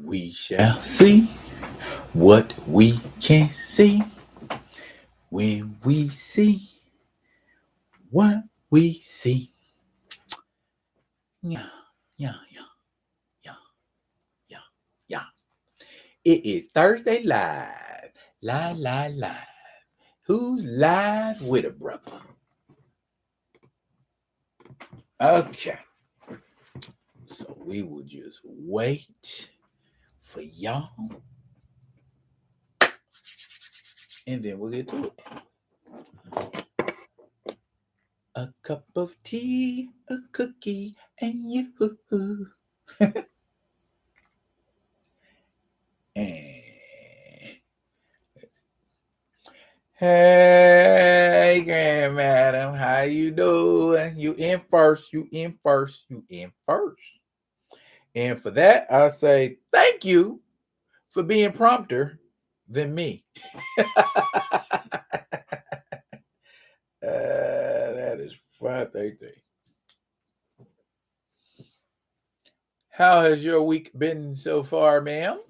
We shall see what we can see when we see what we see. Yeah, yeah, yeah, yeah, yeah, yeah. It is Thursday live. Live. Who's live with a brother? Okay. So we will just wait for y'all. And then we'll get to it. A cup of tea, a cookie, and you. And hey, Grand Madam, how you doing? You in first. And for that, I say thank you for being prompter than me. That is 5:30. How has your week been so far, ma'am?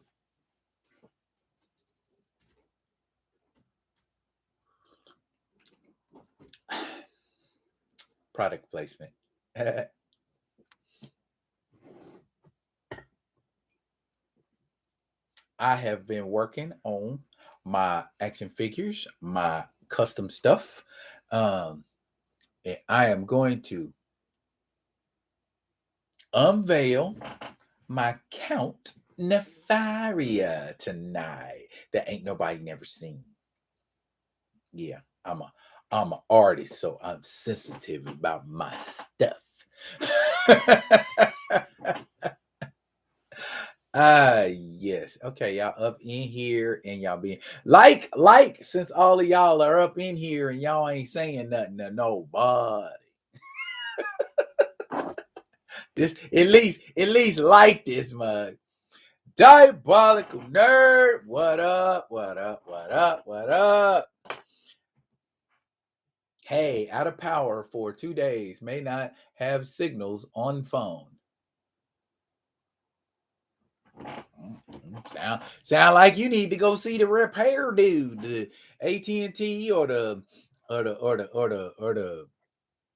Product placement. I have been working on my action figures, my custom stuff. And I am going to unveil my Count Nefaria tonight that ain't nobody never seen. Yeah, I'm an artist, so I'm sensitive about my stuff. Yes. Okay, y'all up in here and y'all being like, since all of y'all are up in here and y'all ain't saying nothing to nobody. This at least like this mug. Diabolical nerd. What up? Hey, out of power for 2 days. May not have signals on phone. Sound like you need to go see the repair dude, the AT&T or the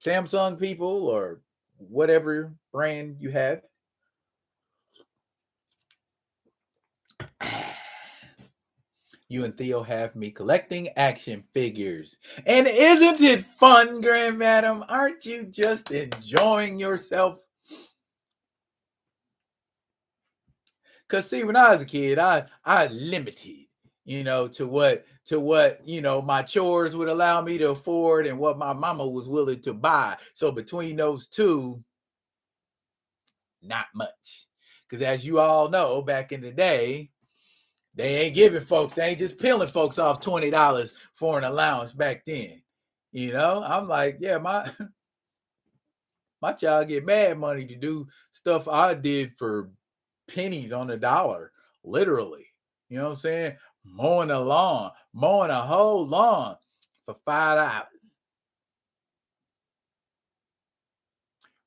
Samsung people or whatever brand you have. You and Theo have me collecting action figures. And isn't it fun, Grand Madam? Aren't you just enjoying yourself? Because see, when I was a kid, I limited, to what my chores would allow me to afford and what my mama was willing to buy. So between those two, not much. Because as you all know, back in the day, they ain't giving folks, they ain't just peeling folks off $20 for an allowance back then. I'm like, yeah, my child get mad money to do stuff I did for pennies on the dollar, literally. You know what I'm saying? Mowing a lawn, mowing a whole lawn for $5.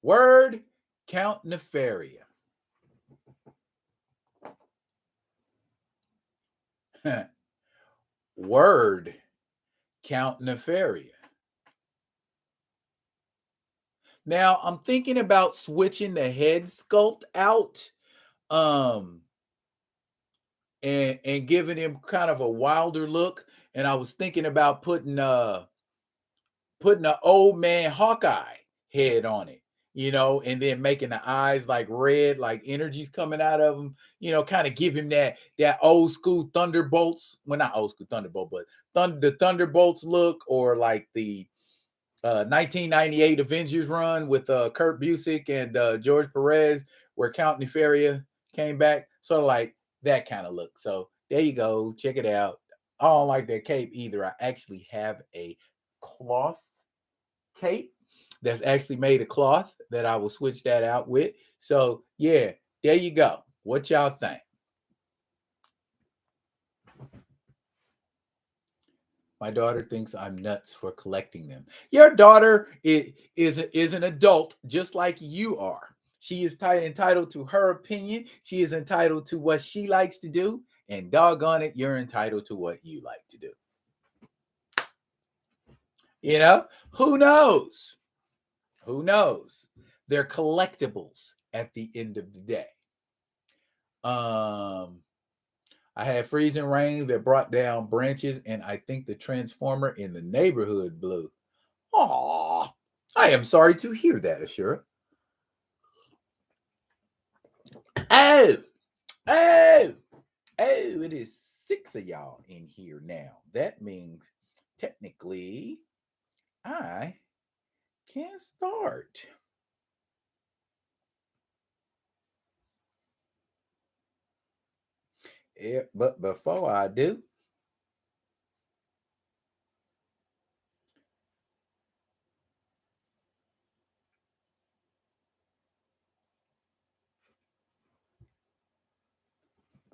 Word, Count Nefaria. Word, Count Nefaria. Now I'm thinking about switching the head sculpt out, and giving him kind of a wilder look. And I was thinking about putting an old man Hawkeye head on it, and then making the eyes like red, like energy's coming out of them, kind of give him that old school Thunderbolts. Well, not old school Thunderbolt, but the Thunderbolts look, or like the 1998 Avengers run with Kurt Busiek and George Perez, where Count Nefaria came back, sort of like that kind of look. So there you go. Check it out. I don't like that cape either. I actually have a cloth cape that's actually made of cloth that I will switch that out with. So yeah, there you go. What y'all think? My daughter thinks I'm nuts for collecting them. Your daughter is an adult just like you are. She is entitled to her opinion. She is entitled to what she likes to do. And doggone it, you're entitled to what you like to do. You know, who knows? Who knows? They're collectibles at the end of the day. I had freezing rain that brought down branches, and I think the transformer in the neighborhood blew. Aw, I am sorry to hear that, Ashura. Oh, oh, it is 6 of y'all in here now. That means technically I can start. Yeah, but before I do,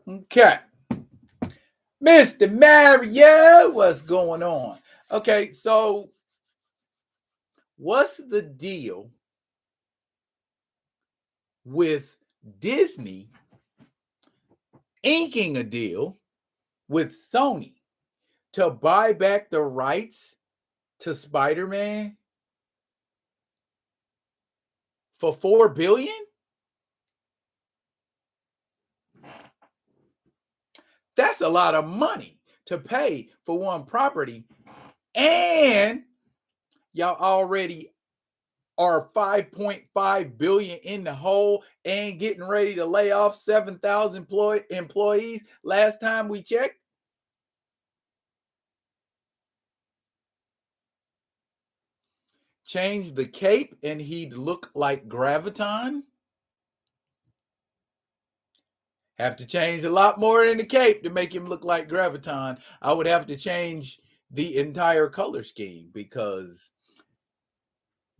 okay, Mr. Mario, what's going on? Okay, so what's the deal with Disney inking a deal with Sony to buy back the rights to Spider-Man for $4 billion? That's a lot of money to pay for one property, and y'all already are 5.5 billion in the hole and getting ready to lay off 7,000 employees last time we checked. Change the cape and he'd look like Graviton. Have to change a lot more in the cape to make him look like Graviton. I would have to change the entire color scheme because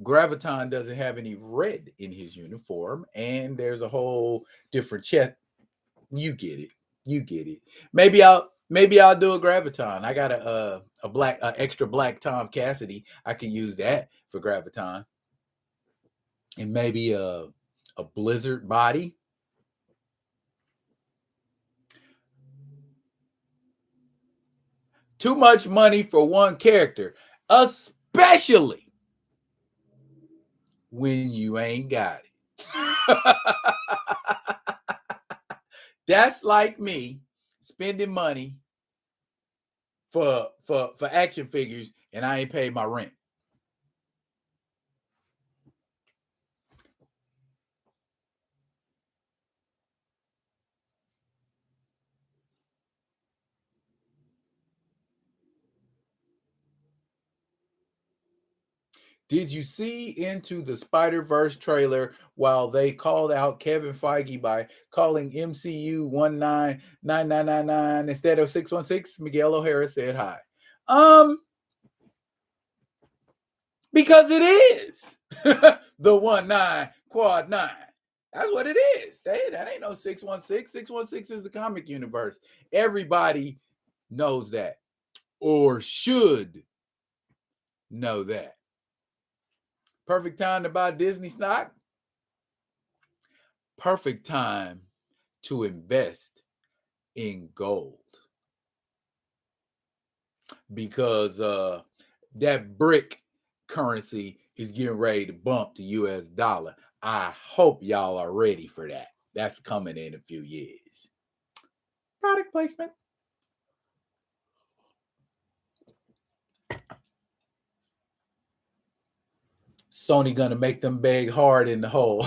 Graviton doesn't have any red in his uniform, and there's a whole different chest. You get it. You get it. Maybe I'll do a Graviton. I got a black extra black Tom Cassidy. I can use that for Graviton. And maybe a Blizzard body. Too much money for one character, especially when you ain't got it. That's like me spending money for action figures and I ain't paid my rent. Did you see Into the Spider-Verse trailer while they called out Kevin Feige by calling MCU 199999 instead of 616? Miguel O'Hara said hi. Because it is the 19 quad 9. That's what it is. That ain't no 616. 616 is the comic universe. Everybody knows that or should know that. Perfect time to buy Disney stock. Perfect time to invest in gold. Because that brick currency is getting ready to bump the US dollar. I hope y'all are ready for that. That's coming in a few years. Product placement. Sony gonna make them beg hard in the hole.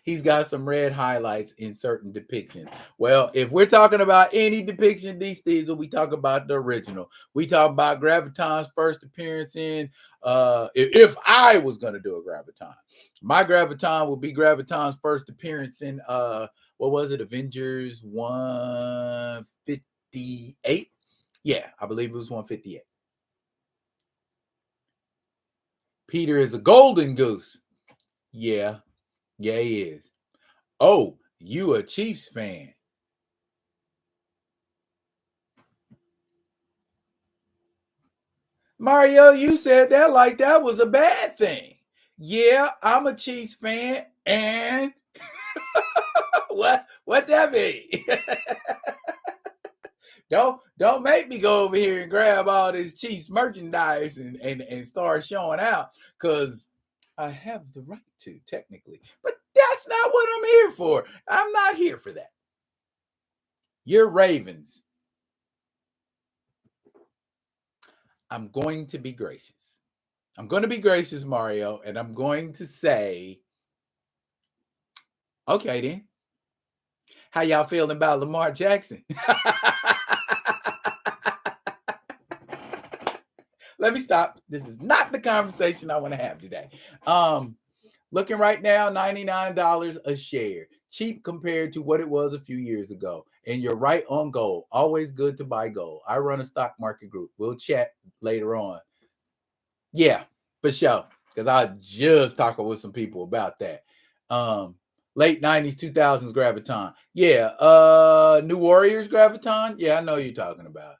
He's got some red highlights in certain depictions. Well, if we're talking about any depiction, these Diesel, we talk about the original. We talk about Graviton's first appearance in. If I was gonna do a Graviton, my Graviton would be Graviton's first appearance in what was it? Avengers 158. Yeah, I believe it was 158. Peter is a golden goose. Yeah, he is. Oh, you a Chiefs fan. Mario, you said that like that was a bad thing. Yeah, I'm a Chiefs fan. And what that mean? Don't make me go over here and grab all this Chiefs merchandise and start showing out, because I have the right to, technically. But that's not what I'm here for. I'm not here for that. You're Ravens. I'm going to be gracious. I'm going to be gracious, Mario, and I'm going to say, okay then. How y'all feeling about Lamar Jackson? Let me stop. This is not the conversation I want to have today. Looking right now, $99 a share. Cheap compared to what it was a few years ago. And you're right on gold. Always good to buy gold. I run a stock market group. We'll chat later on. Yeah, for sure. Because I just talking with some people about that. Late 90s, 2000s Graviton. Yeah. New Warriors Graviton. Yeah, I know you're talking about.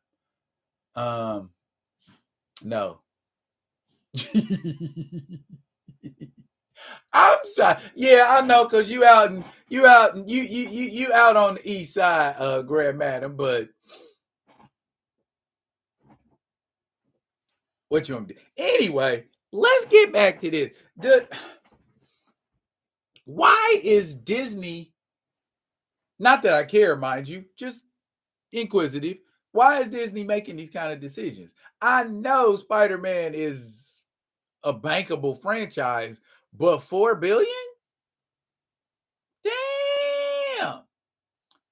No. I'm sorry. Yeah, I know, because you out on the east side, Grand Madam, but what you want to do? Anyway, let's get back to this. Why is Disney, not that I care, mind you, just inquisitive, why is Disney making these kind of decisions? I know Spider-Man is a bankable franchise, but $4 billion? Damn,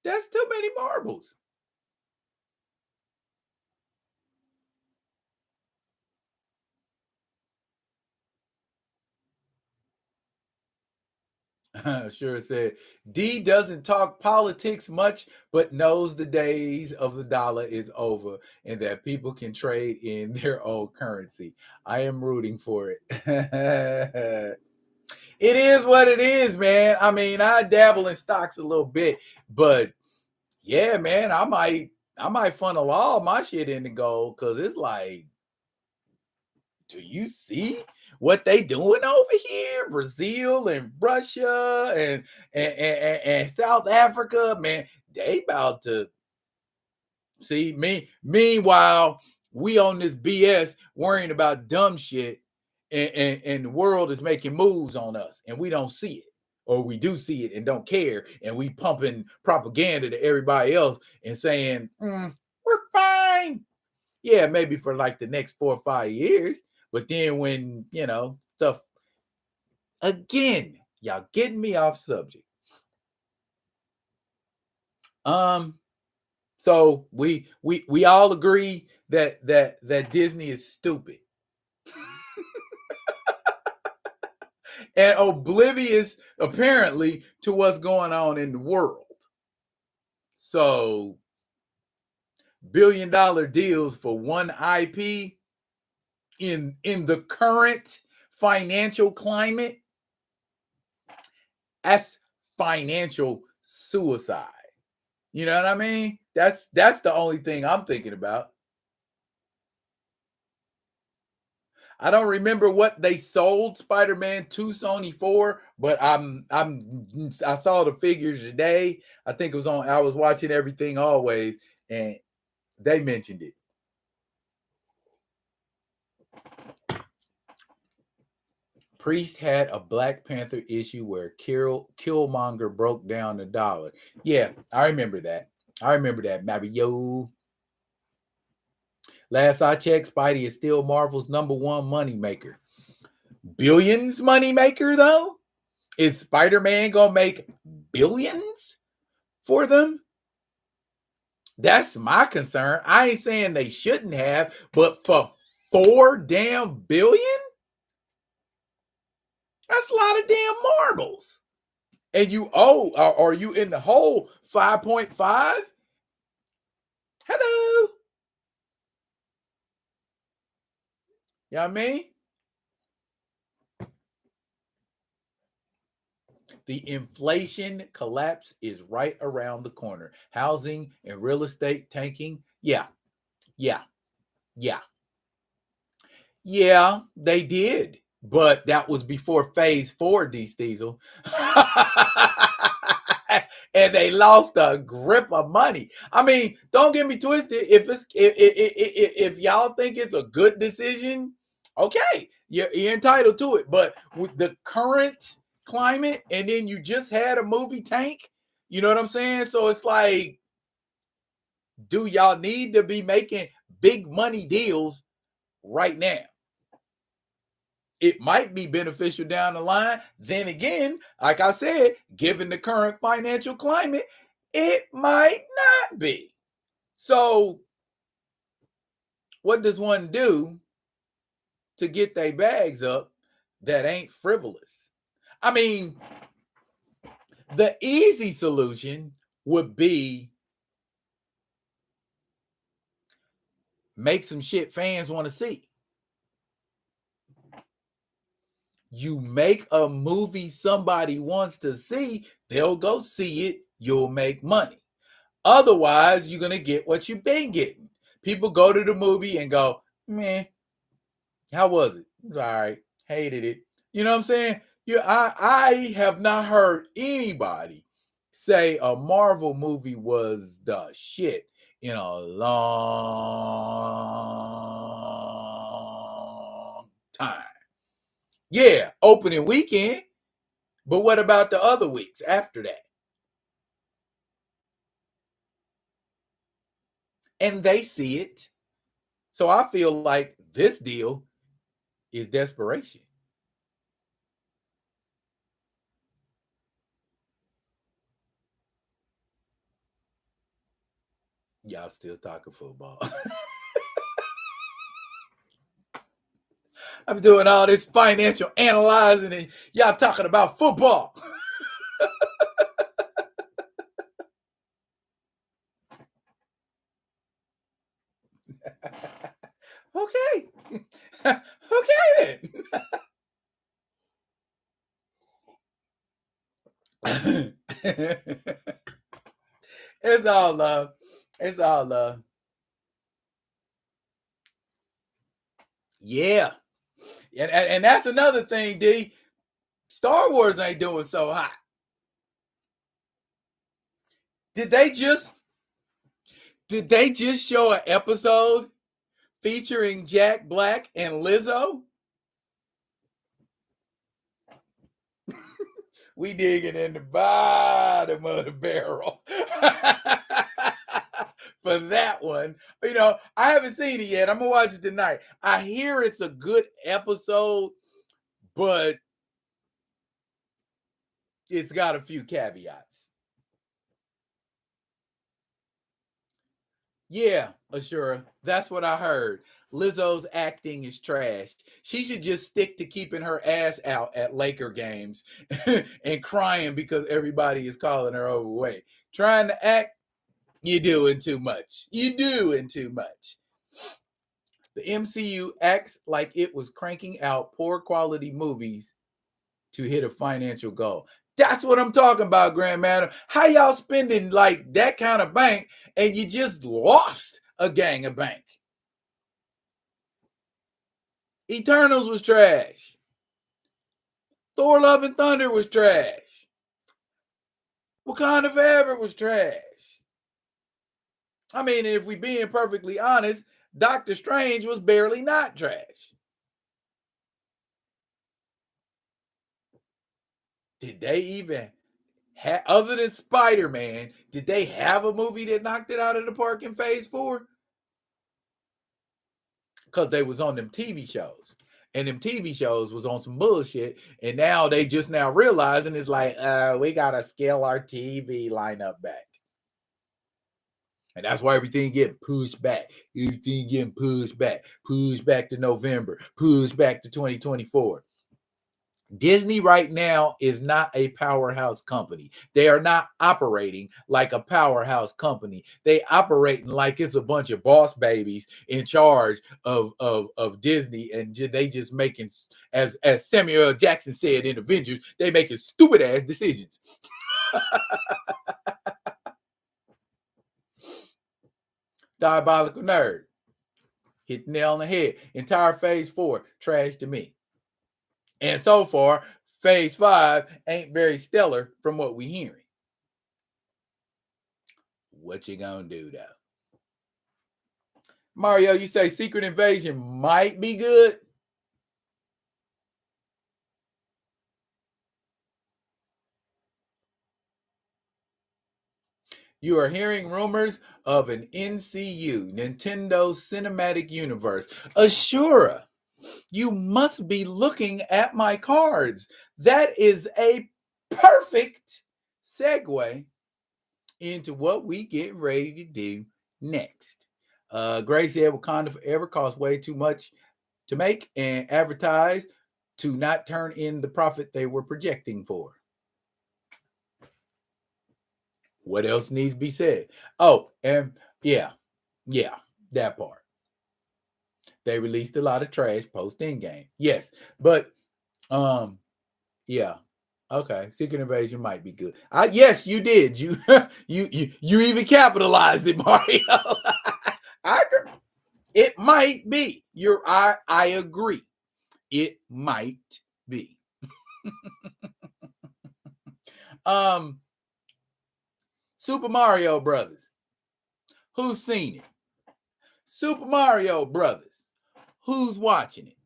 that's too many marbles. Sure said, D doesn't talk politics much, but knows the days of the dollar is over and that people can trade in their own currency. I am rooting for it. It is what it is, man. I mean, I dabble in stocks a little bit, but yeah, man, I might funnel all my shit into gold, because it's like, do you see what they doing over here? Brazil and Russia and South Africa, man, they about to see me. Meanwhile, we on this BS worrying about dumb shit, and the world is making moves on us, and we don't see it. Or we do see it and don't care, and we pumping propaganda to everybody else and saying, we're fine. Yeah, maybe for like the next 4 or 5 years. But then when, stuff, again, y'all getting me off subject. So we all agree that Disney is stupid and oblivious, apparently, to what's going on in the world. So billion-dollar deals for one IP in the current financial climate, that's financial suicide. You know what I mean? That's the only thing I'm thinking about. I don't remember what they sold Spider-Man to Sony for, but I saw the figures today. I think it was on, I was watching Everything Always, and they mentioned it. Priest had a Black Panther issue where Killmonger broke down the dollar. Yeah, I remember that. Mario. Last I checked, Spidey is still Marvel's #1 moneymaker. Billions moneymaker, though? Is Spider-Man going to make billions for them? That's my concern. I ain't saying they shouldn't have, but for $4 damn billion? That's a lot of damn marbles. And you owe, are you in the hole 5.5? Hello. You know what I mean? The inflation collapse is right around the corner. Housing and real estate tanking. Yeah, they did. but that was before phase 4, D Steezel. And they lost a grip of money. I mean, don't get me twisted. If y'all think it's a good decision, okay, you're entitled to it. But with the current climate, and then you just had a movie tank, you know what I'm saying? So it's like, do y'all need to be making big money deals right now? It might be beneficial down the line. Then again, like I said, given the current financial climate, it might not be. So, what does one do to get their bags up that ain't frivolous? I mean, the easy solution would be make some shit fans want to see. You make a movie somebody wants to see, they'll go see it, you'll make money. Otherwise, you're going to get what you've been getting. People go to the movie and go, man, how was it? It was all right. Hated it. You know what I'm saying? I have not heard anybody say a Marvel movie was the shit in a long time. Yeah, opening weekend. But what about the other weeks after that? And they see it. So I feel like this deal is desperation. Y'all still talking football. I'm doing all this financial analyzing and y'all talking about football. Okay. Okay then. It's all love. It's all love. Yeah. And that's another thing, D. Star Wars ain't doing so hot. Did they just show an episode featuring Jack Black and Lizzo? We digging in the bottom of the barrel for that one. You know, I haven't seen it yet. I'm gonna watch it tonight. I hear it's a good episode, but it's got a few caveats. Yeah, Ashura, that's what I heard. Lizzo's acting is trash. She should just stick to keeping her ass out at Laker games and crying because everybody is calling her overweight. Trying to act, you're doing too much. You're doing too much. The MCU acts like it was cranking out poor quality movies to hit a financial goal. That's what I'm talking about, Grand Madam. How y'all spending like that kind of bank and you just lost a gang of bank? Eternals was trash. Thor Love and Thunder was trash. Wakanda Forever was trash. I mean, if we being perfectly honest, Doctor Strange was barely not trash. Did they even have, other than Spider-Man, did they have a movie that knocked it out of the park in phase 4? Because they was on them TV shows. And them TV shows was on some bullshit. And now they just now realizing it's like, we gotta scale our TV lineup back. And that's why everything getting pushed back. Everything getting pushed back to November, pushed back to 2024. Disney right now is not a powerhouse company. They are not operating like a powerhouse company. They operating like it's a bunch of boss babies in charge of Disney, and they just making, as Samuel L. Jackson said in Avengers, they making stupid ass decisions. Diabolical nerd. Hit the nail on the head. Entire phase 4, trash to me. And so far, phase 5 ain't very stellar from what we hearing. What you gonna do though? Mario, you say Secret Invasion might be good? You are hearing rumors of an NCU, Nintendo Cinematic Universe. Ashura, you must be looking at my cards. That is a perfect segue into what we get ready to do next. Grace said Wakanda Forever cost way too much to make and advertise to not turn in the profit they were projecting for. What else needs to be said? Oh, and yeah, that part. They released a lot of trash post in game. Yes, but yeah. Okay, Secret Invasion might be good. Yes, you did. You you even capitalized it, Mario. I agree. It might be. I agree. It might be. Super Mario Brothers. Who's seen it? Super Mario Brothers. Who's watching it?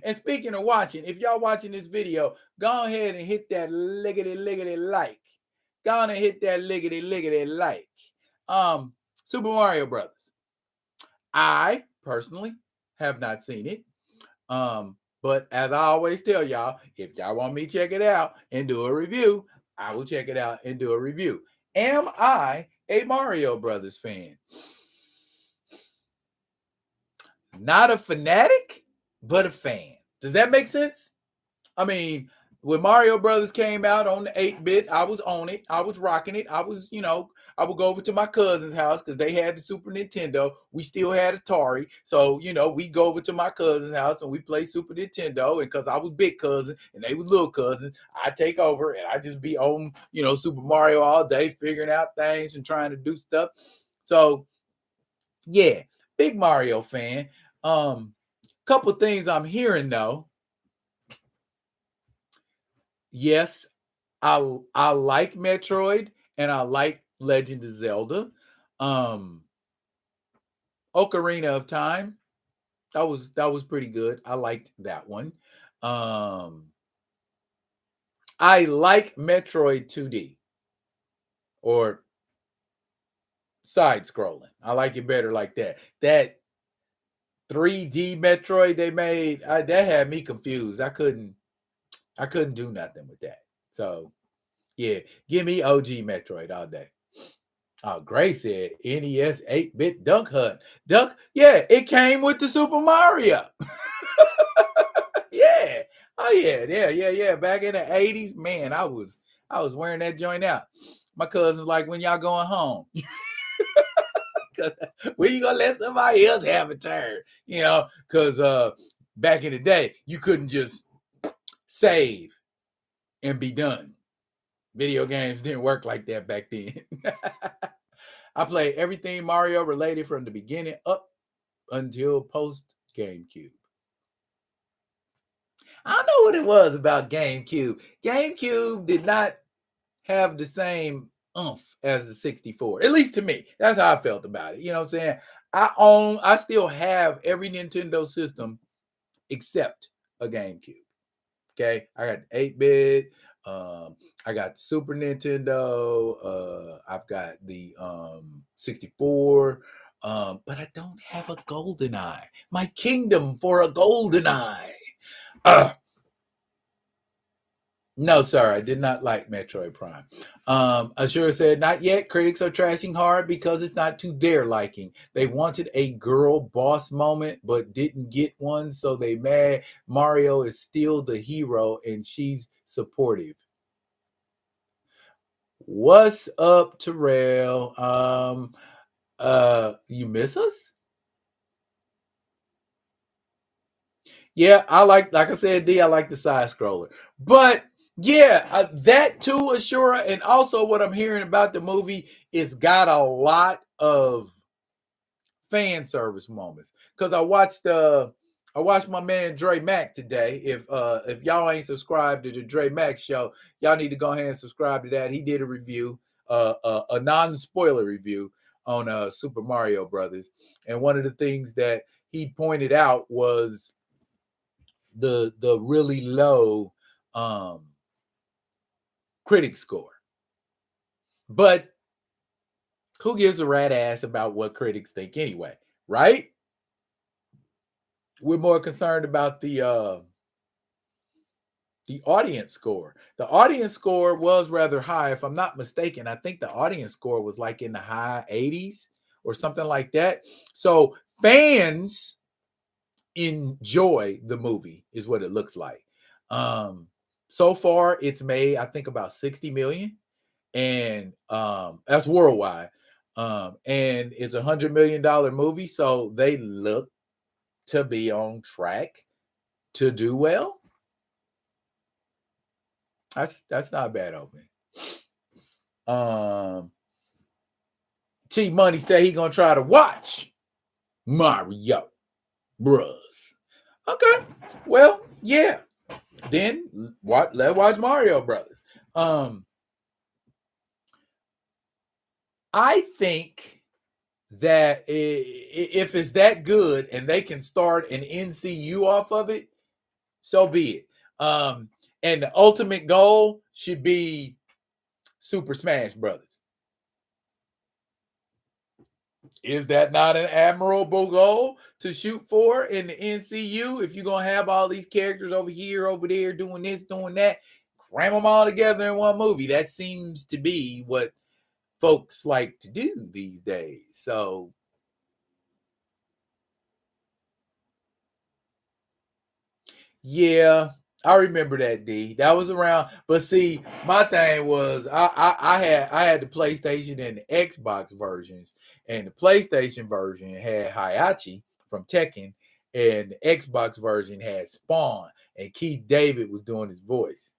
And speaking of watching, if y'all watching this video, go ahead and hit that liggity like. Go on and hit that liggity like. Super Mario Brothers. I personally have not seen it. But as I always tell y'all, if y'all want me to check it out and do a review, I will check it out and do a review. Am I a Mario Brothers fan? Not a fanatic, but a fan. Does that make sense? I mean, when Mario Brothers came out on the 8-bit, I was on it. I was rocking it. I was, I would go over to my cousin's house because they had the Super Nintendo. We still had Atari. So, we go over to my cousin's house and we play Super Nintendo. And because I was big cousin and they was little cousins, I take over and I just be on, Super Mario all day, figuring out things and trying to do stuff. So, yeah, big Mario fan. Couple things I'm hearing though. Yes, I like Metroid and I like Legend of Zelda. Ocarina of Time, that was pretty good. I liked that one. I like Metroid 2D or side scrolling. I like it better like that. That 3D Metroid they made, that had me confused. I couldn't do nothing with that. So, yeah, give me OG Metroid all day. Oh, Grace said NES 8-bit Duck Hunt. Yeah, it came with the Super Mario. Yeah. Oh, yeah. Back in the 80s, man, I was wearing that joint out. My cousin's like, when y'all going home? When you gonna let somebody else have a turn? Because back in the day, you couldn't just save and be done. Video games didn't work like that back then. I played everything Mario related from the beginning up until post GameCube. I don't know what it was about GameCube. GameCube did not have the same oomph as the 64. At least to me. That's how I felt about it. You know what I'm saying? I still have every Nintendo system except a GameCube. Okay, I got 8-bit. I got Super Nintendo. I've got the 64. But I don't have a golden eye. My kingdom for a golden eye. No, sir, I did not like Metroid Prime. Ashura said, not yet. Critics are trashing hard because it's not to their liking. They wanted a girl boss moment, but didn't get one, so they mad. Mario is still the hero, and she's supportive. What's up, Terrell? You miss us? Yeah, like I said, D, I like the side scroller. But yeah, that too, Ashura, and also what I'm hearing about the movie is got a lot of fan service moments. Because I watched I watched my man Dre Mack today. If y'all ain't subscribed to the Dre Mack show, y'all need to go ahead and subscribe to that. He did a review, a non-spoiler review on Super Mario Brothers, and one of the things that he pointed out was the really low critic score. But who gives a rat ass about what critics think anyway, right? We're more concerned about the audience score. The audience score was rather high, if I'm not mistaken. I think the audience score was like in the high 80s or something like that. So fans enjoy the movie, is what it looks like. So far, it's made, I think, about 60 million, and that's worldwide. And it's $100 million movie, so they look to be on track to do well. That's not a bad opening. T Money say he gonna try to watch Mario Bros. Okay, well, yeah. Then let's watch Mario Brothers. I think that if it's that good and they can start an NCU off of it, so be it. And the ultimate goal should be Super Smash Brothers. Is that not an admirable goal to shoot for in the NCU? If you're going to have all these characters over here, over there, doing this, doing that, cram them all together in one movie. That seems to be what folks like to do these days. So, yeah, I remember that, D. That was around. But see, my thing was I had the PlayStation and the Xbox versions, and the PlayStation version had Hayachi from Tekken, and the Xbox version had Spawn, and Keith David was doing his voice.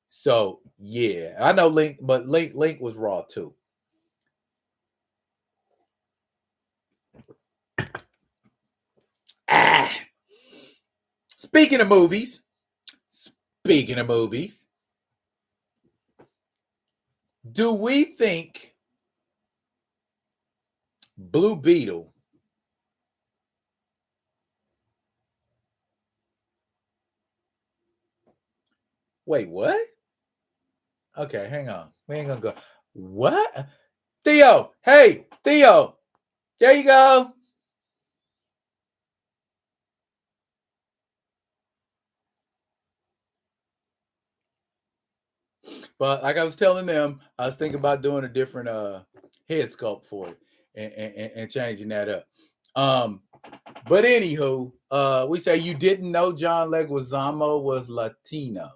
So yeah, I know Link, but Link was Raw too. Speaking of movies, do we think Blue Beetle wait, what? Okay, hang on. We ain't gonna go. What? Theo, hey, Theo, there you go. But like I was telling them, I was thinking about doing a different head sculpt for it and changing that up. But anywho, we say you didn't know John Leguizamo was Latino.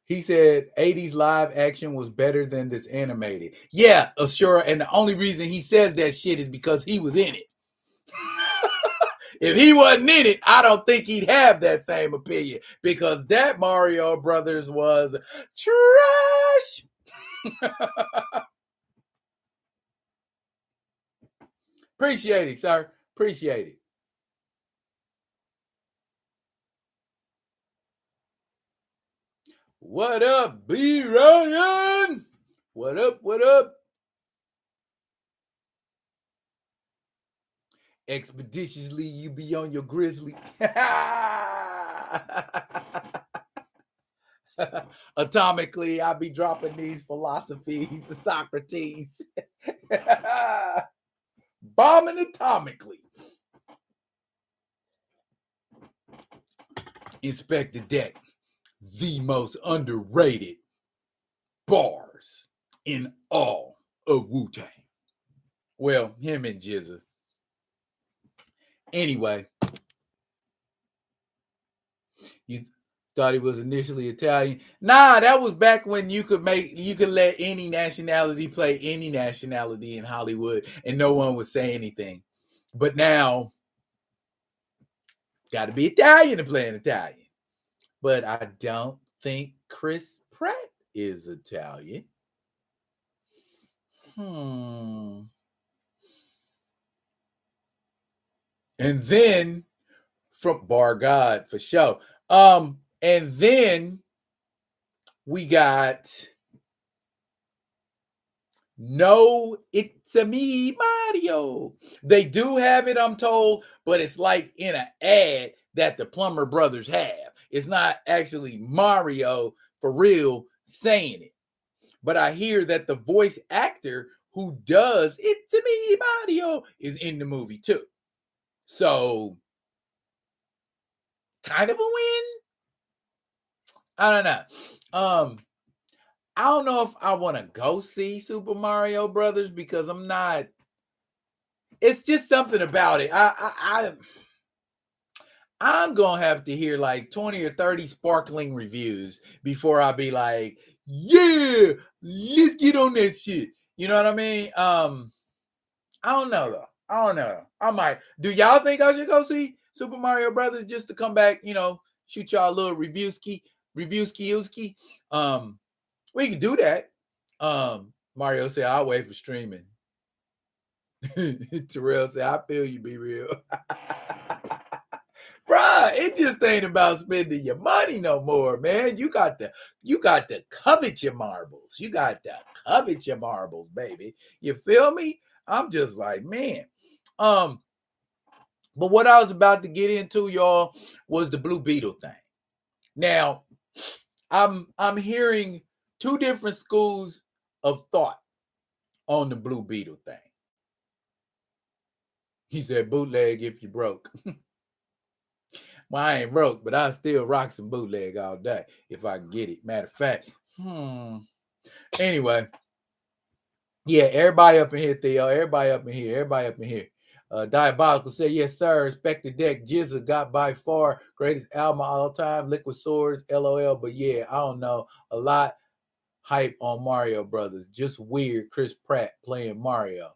He said 80s live action was better than this animated. Yeah, sure. And the only reason he says that shit is because he was in it. If he wasn't in it, I don't think he'd have that same opinion, because that Mario Brothers was trash. Appreciate it, sir. Appreciate it. What up, B. Ryan? What up? What up? Expeditiously, you be on your grizzly. Atomically, I be dropping these philosophies of Socrates. Bombing atomically. Inspect the Deck, the most underrated bars in all of Wu-Tang. Well, him and Jizza. Anyway, you thought he was initially Italian? Nah, that was back when you could let any nationality play any nationality in Hollywood and no one would say anything. But now, got to be Italian to play an Italian. But I don't think Chris Pratt is Italian. And then from Bar God for sure. And then we got No, It's a Me Mario. They do have it, I'm told, but it's like in an ad that the Plumber Brothers have. It's not actually Mario for real saying it. But I hear that the voice actor who does It's a Me Mario is in the movie too. So kind of a win. I don't know. I don't know if I want to go see Super Mario Brothers because I'm not. It's just something about it. I'm gonna have to hear like 20 or 30 sparkling reviews before I be like, yeah, let's get on that shit. You know what I mean? I don't know though. I don't know. I might. Do y'all think I should go see Super Mario Brothers just to come back? Shoot y'all a little review ski. We can do that. Mario said, I'll wait for streaming. Terrell said, I feel you, be real. Bruh, it just ain't about spending your money no more, man. You got to covet your marbles. You got to covet your marbles, baby. You feel me? I'm just like, man. But what I was about to get into, y'all, was the Blue Beetle thing. Now, I'm hearing two different schools of thought on the Blue Beetle thing. He said, bootleg if you broke. Well, I ain't broke, but I still rock some bootleg all day if I can get it. Matter of fact, Anyway, yeah, everybody up in here, Theo. Everybody up in here. Diabolical said, yes, sir. Respect the Deck. Jizza got by far greatest album of all time. Liquid Swords, LOL. But yeah, I don't know. A lot hype on Mario Brothers. Just weird. Chris Pratt playing Mario.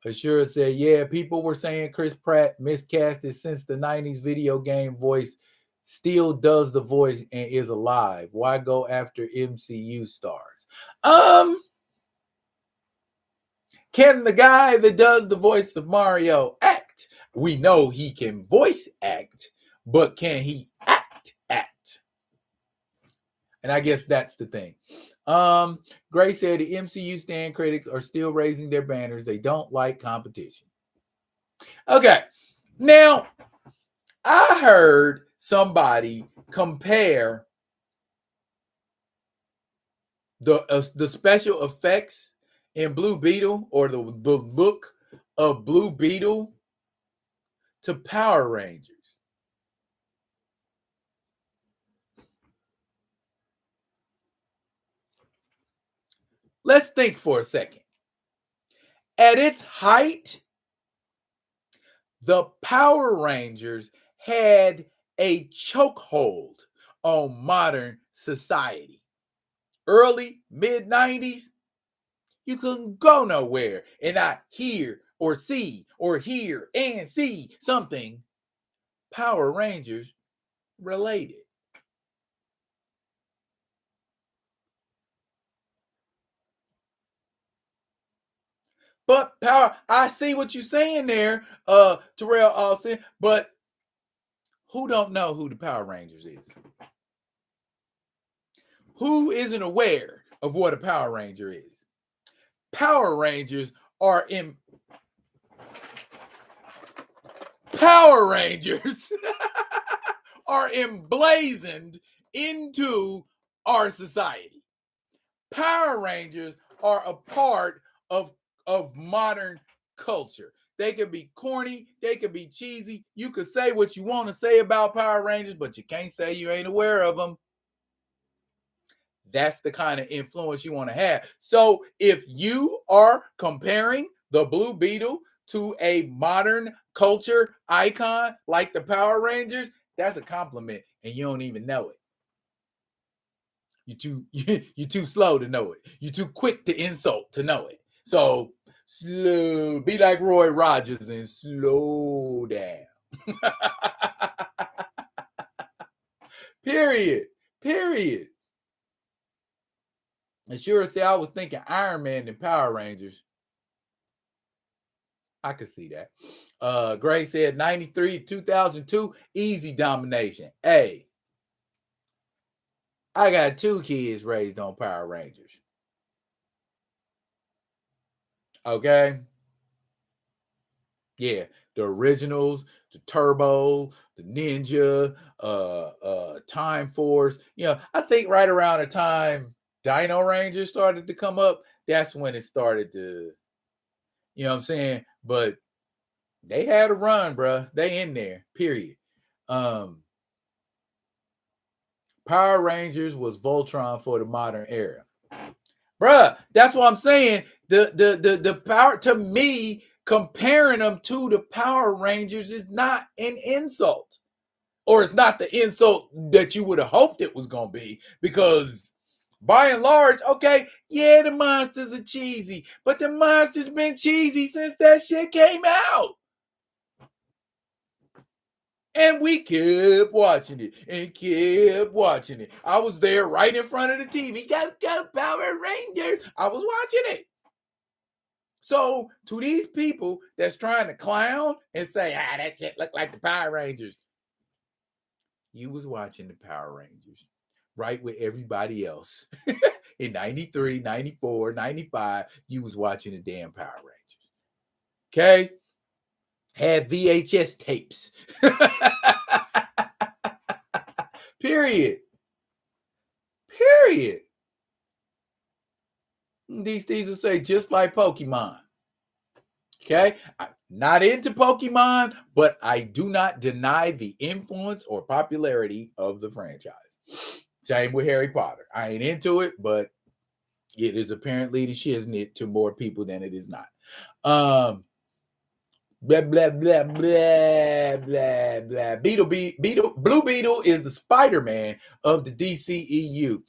Ashura said, yeah, people were saying Chris Pratt miscasted since the 90s video game voice still does the voice and is alive. Why go after MCU stars? Can the guy that does the voice of Mario act? We know he can voice act, but can he act? And I guess that's the thing. Gray said the MCU stand critics are still raising their banners. They don't like competition. Okay. Now, I heard somebody compare the special effects in Blue Beetle, or the look of Blue Beetle, to Power Rangers. Let's think for a second. At its height, the Power Rangers had a chokehold on modern society. Early, mid 90s, you couldn't go nowhere and not hear or see or hear and see something Power Rangers related. But I see what you're saying there, Terrell Austin, but who don't know who the Power Rangers is? Who isn't aware of what a Power Ranger is? Power Rangers are in Power Rangers are emblazoned into our society. Power Rangers are a part of modern culture. They could be corny, they could be cheesy. You could say what you want to say about Power Rangers, but you can't say you ain't aware of them. That's the kind of influence you want to have. So if you are comparing the Blue Beetle to a modern culture icon like the Power Rangers, that's a compliment, and you don't even know it. You're too slow to know it. You're too quick to insult to know it. So slow, be like Roy Rogers and slow down. Period. And sure say I was thinking Iron Man and Power Rangers. I could see that. Gray said 93, 2002, easy domination. Hey, I got 2 kids raised on Power Rangers. Okay. Yeah, the originals, the Turbo, the Ninja, Time Force. You know, I think right around the time Dino Rangers started to come up, that's when it started to, you know what I'm saying? But they had a run, bro. They in there, period. Power Rangers was Voltron for the modern era. Bruh, that's what I'm saying. The power, to me, comparing them to the Power Rangers is not an insult. Or it's not the insult that you would have hoped it was gonna be, because by and large, okay, yeah, the monsters are cheesy, but the monsters been cheesy since that shit came out. And we kept watching it and kept watching it. I was there right in front of the TV. Go Power Rangers. I was watching it. So to these people that's trying to clown and say, that shit look like the Power Rangers, you was watching the Power Rangers right with everybody else. In 93, 94, 95, you was watching the damn Power Rangers. Okay? Had VHS tapes. Period. Period. These will say just like Pokemon. Okay, I'm not into Pokemon, but I do not deny the influence or popularity of the franchise. Same with Harry Potter. I ain't into it, but it is apparently the shiznit to more people than it is not. Blah blah blah blah blah blah. Beetle, Blue Beetle is the Spider-Man of the DCEU.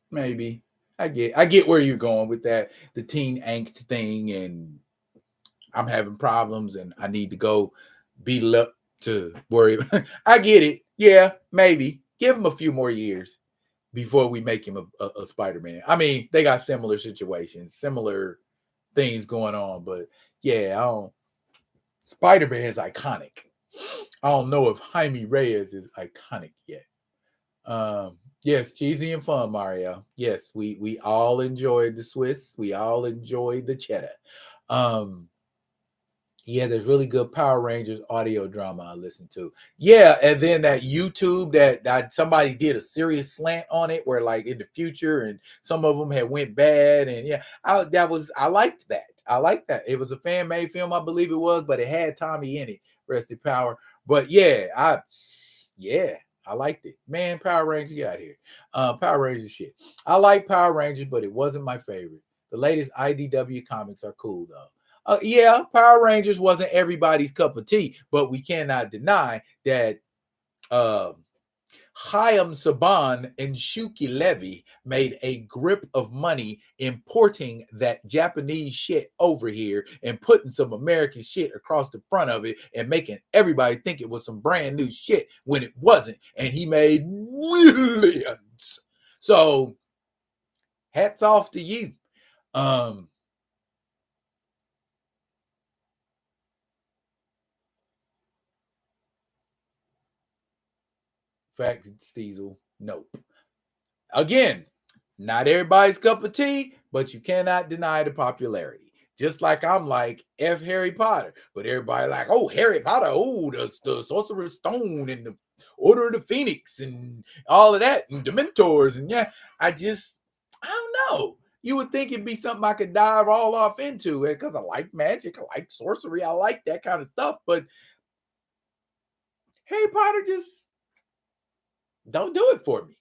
Maybe. I get where you're going with that, the teen angst thing, and I'm having problems and I need to go beat up to worry. I get it. Yeah, maybe. Give him a few more years before we make him a Spider-Man. I mean, they got similar situations, similar things going on, but yeah, Spider-Man is iconic. I don't know if Jaime Reyes is iconic yet. Yes, cheesy and fun, Mario. Yes, we all enjoyed the Swiss. We all enjoyed the cheddar. Yeah, there's really good Power Rangers audio drama I listen to. Yeah, and then that YouTube that somebody did a serious slant on it, where like in the future, and some of them had went bad, and yeah, I liked that. I liked that. It was a fan made film, I believe it was, but it had Tommy in it. Rest in power. But yeah, I liked it. Man, Power Rangers, get out of here. Power Rangers shit. I like Power Rangers, but it wasn't my favorite. The latest IDW comics are cool though. Yeah, Power Rangers wasn't everybody's cup of tea, but we cannot deny that Chaim Saban and Shuki Levy made a grip of money importing that Japanese shit over here and putting some American shit across the front of it and making everybody think it was some brand new shit when it wasn't. And he made millions. So hats off to you. Fact, Steezel, nope. Again, not everybody's cup of tea, but you cannot deny the popularity. Just like I'm like F Harry Potter, but everybody like, oh, Harry Potter, oh, the Sorcerer's Stone and the Order of the Phoenix and all of that and Dementors, and yeah, I don't know. You would think it'd be something I could dive all off into it because I like magic, I like sorcery, I like that kind of stuff, but Harry Potter just don't do it for me.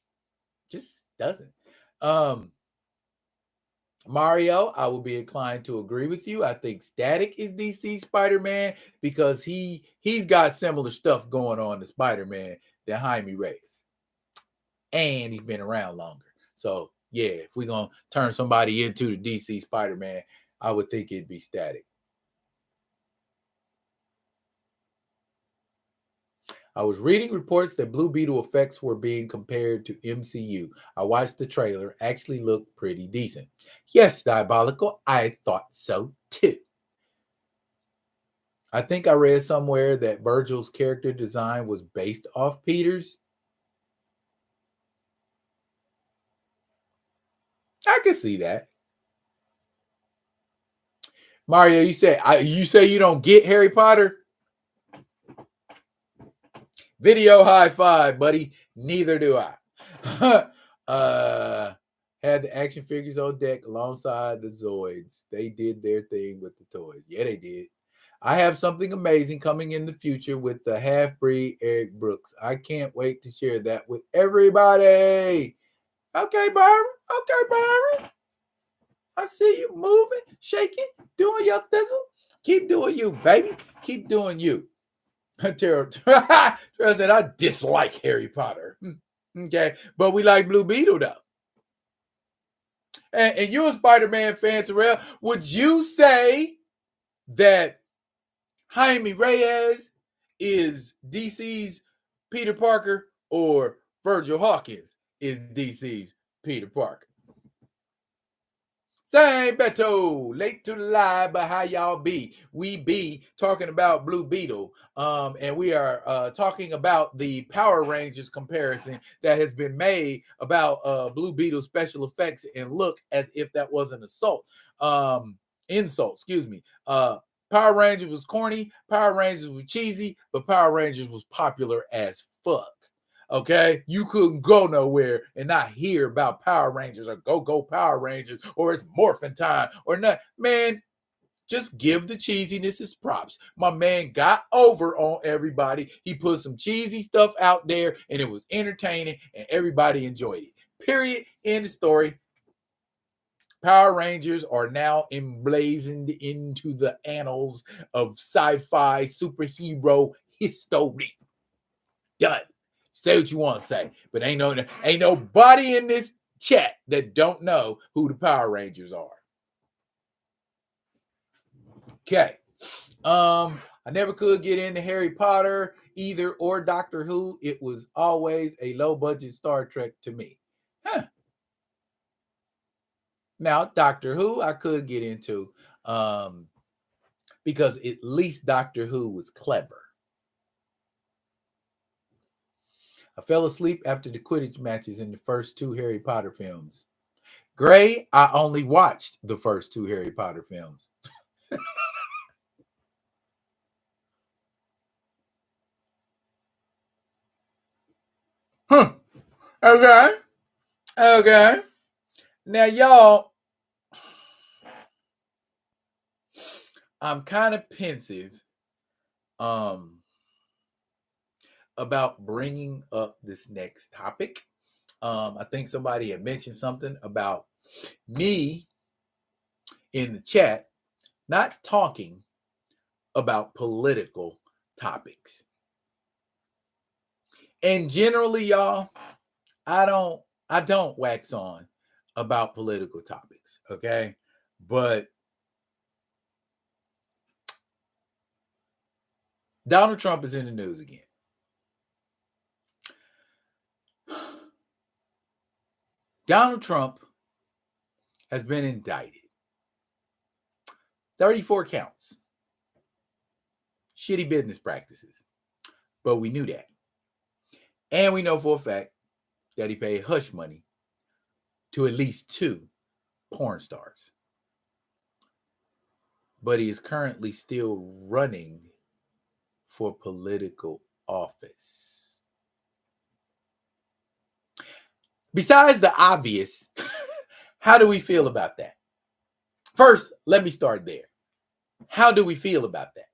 Just doesn't. Mario, I will be inclined to agree with you. I think Static is DC Spider-Man because he's got similar stuff going on to Spider-Man than Jaime Reyes. And he's been around longer. So yeah, if we're gonna turn somebody into the DC Spider-Man, I would think it'd be Static. I was reading reports that Blue Beetle effects were being compared to MCU. I watched the trailer. Actually looked pretty decent. Yes, Diabolical. I thought so too. I think I read somewhere that Virgil's character design was based off Peter's. I can see that. Mario, you say you don't get Harry Potter? Video high five, buddy. Neither do I. Had the action figures on deck alongside the Zoids. They did their thing with the toys. Yeah, they did. I have something amazing coming in the future with the half-breed Eric Brooks. I can't wait to share that with everybody. Okay, Byron. Okay, Byron. I see you moving, shaking, doing your thistle. Keep doing you, baby. Keep doing you. Tara said, I dislike Harry Potter. Okay, but we like Blue Beetle, though. And you're a Spider-Man fan, Terrell. Would you say that Jaime Reyes is DC's Peter Parker or Virgil Hawkins is DC's Peter Parker? Same Beto, late to the live, but how y'all be? We be talking about Blue Beetle, and we are talking about the Power Rangers comparison that has been made about Blue Beetle special effects and look as if that was an insult, excuse me. Power Rangers was corny, Power Rangers was cheesy, but Power Rangers was popular as fuck. Okay, you couldn't go nowhere and not hear about Power Rangers or go Power Rangers or it's morphin' time or not. Man, just give the cheesiness his props. My man got over on everybody. He put some cheesy stuff out there and it was entertaining and everybody enjoyed it. Period. End of story. Power Rangers are now emblazoned into the annals of sci-fi superhero history. Done. Say what you want to say, but ain't nobody in this chat that don't know who the Power Rangers are. Okay. I never could get into Harry Potter either or Doctor Who. It was always a low budget Star Trek to me. Huh. Now, Doctor Who I could get into because at least Doctor Who was clever. I fell asleep after the Quidditch matches in the first two Harry Potter films. Gray, I only watched the first two Harry Potter films. Huh. Okay. Okay. Now, y'all, I'm kind of pensive about bringing up this next topic. I think somebody had mentioned something about me in the chat not talking about political topics. And generally, y'all, I don't wax on about political topics, okay? But Donald Trump is in the news again. Donald Trump has been indicted. 34 counts. Shitty business practices. But we knew that. And we know for a fact that he paid hush money to at least 2 porn stars. But he is currently still running for political office. Besides the obvious, how do we feel about that? First, let me start there. How do we feel about that?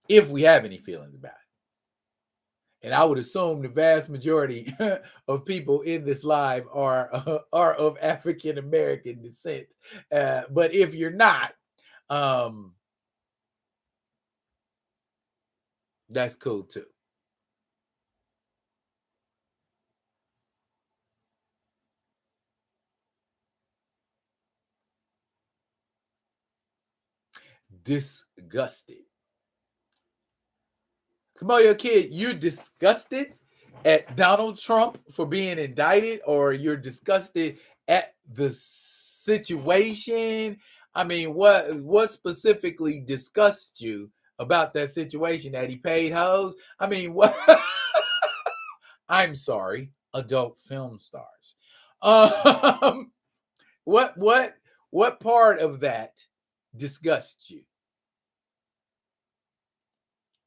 If we have any feelings about it. And I would assume the vast majority of people in this live are of African American descent. But if you're not, that's cool too. Disgusted. Kamoyo Kid, you're disgusted at Donald Trump for being indicted, or you're disgusted at the situation? I mean, what specifically disgusts you about that situation? That he paid hoes? I mean, what? I'm sorry, adult film stars. Um, what part of that disgusts you?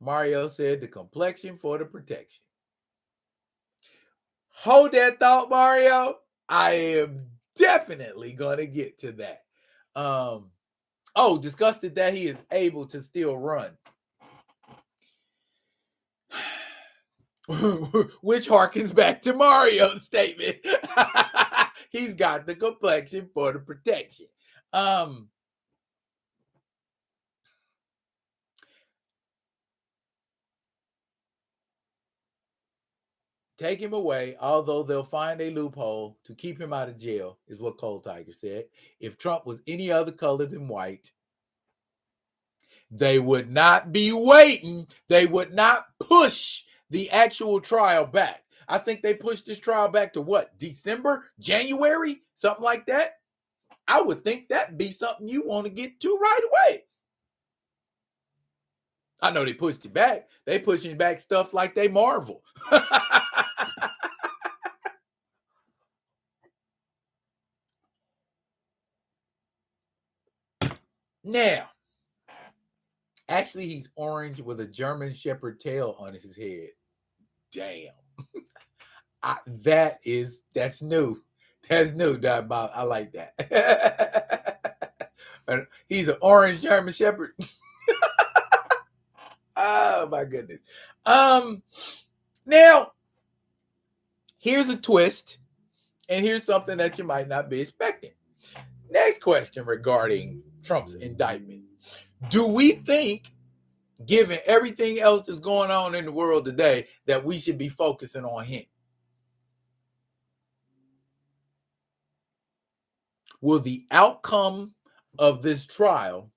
Mario said the complexion for the protection. Hold that thought, Mario. I am definitely going to get to that. Disgusted that he is able to still run. Which harkens back to Mario's statement. He's got the complexion for the protection. Take him away, although they'll find a loophole to keep him out of jail, is what Cold Tiger said. If Trump was any other color than white, they would not be waiting. They would not push the actual trial back. I think they pushed this trial back to what? December? January? Something like that? I would think that'd be something you want to get to right away. I know they pushed it back. They pushing back stuff like they Marvel. Now, actually, he's orange with a German Shepherd tail on his head. Damn. That's new. That's new, Bob. I like that. He's an orange German Shepherd. Oh my goodness. Now, here's a twist, and here's something that you might not be expecting. Next question regarding Trump's indictment. Do we think, given everything else that's going on in the world today, that we should be focusing on him? Will the outcome of this trial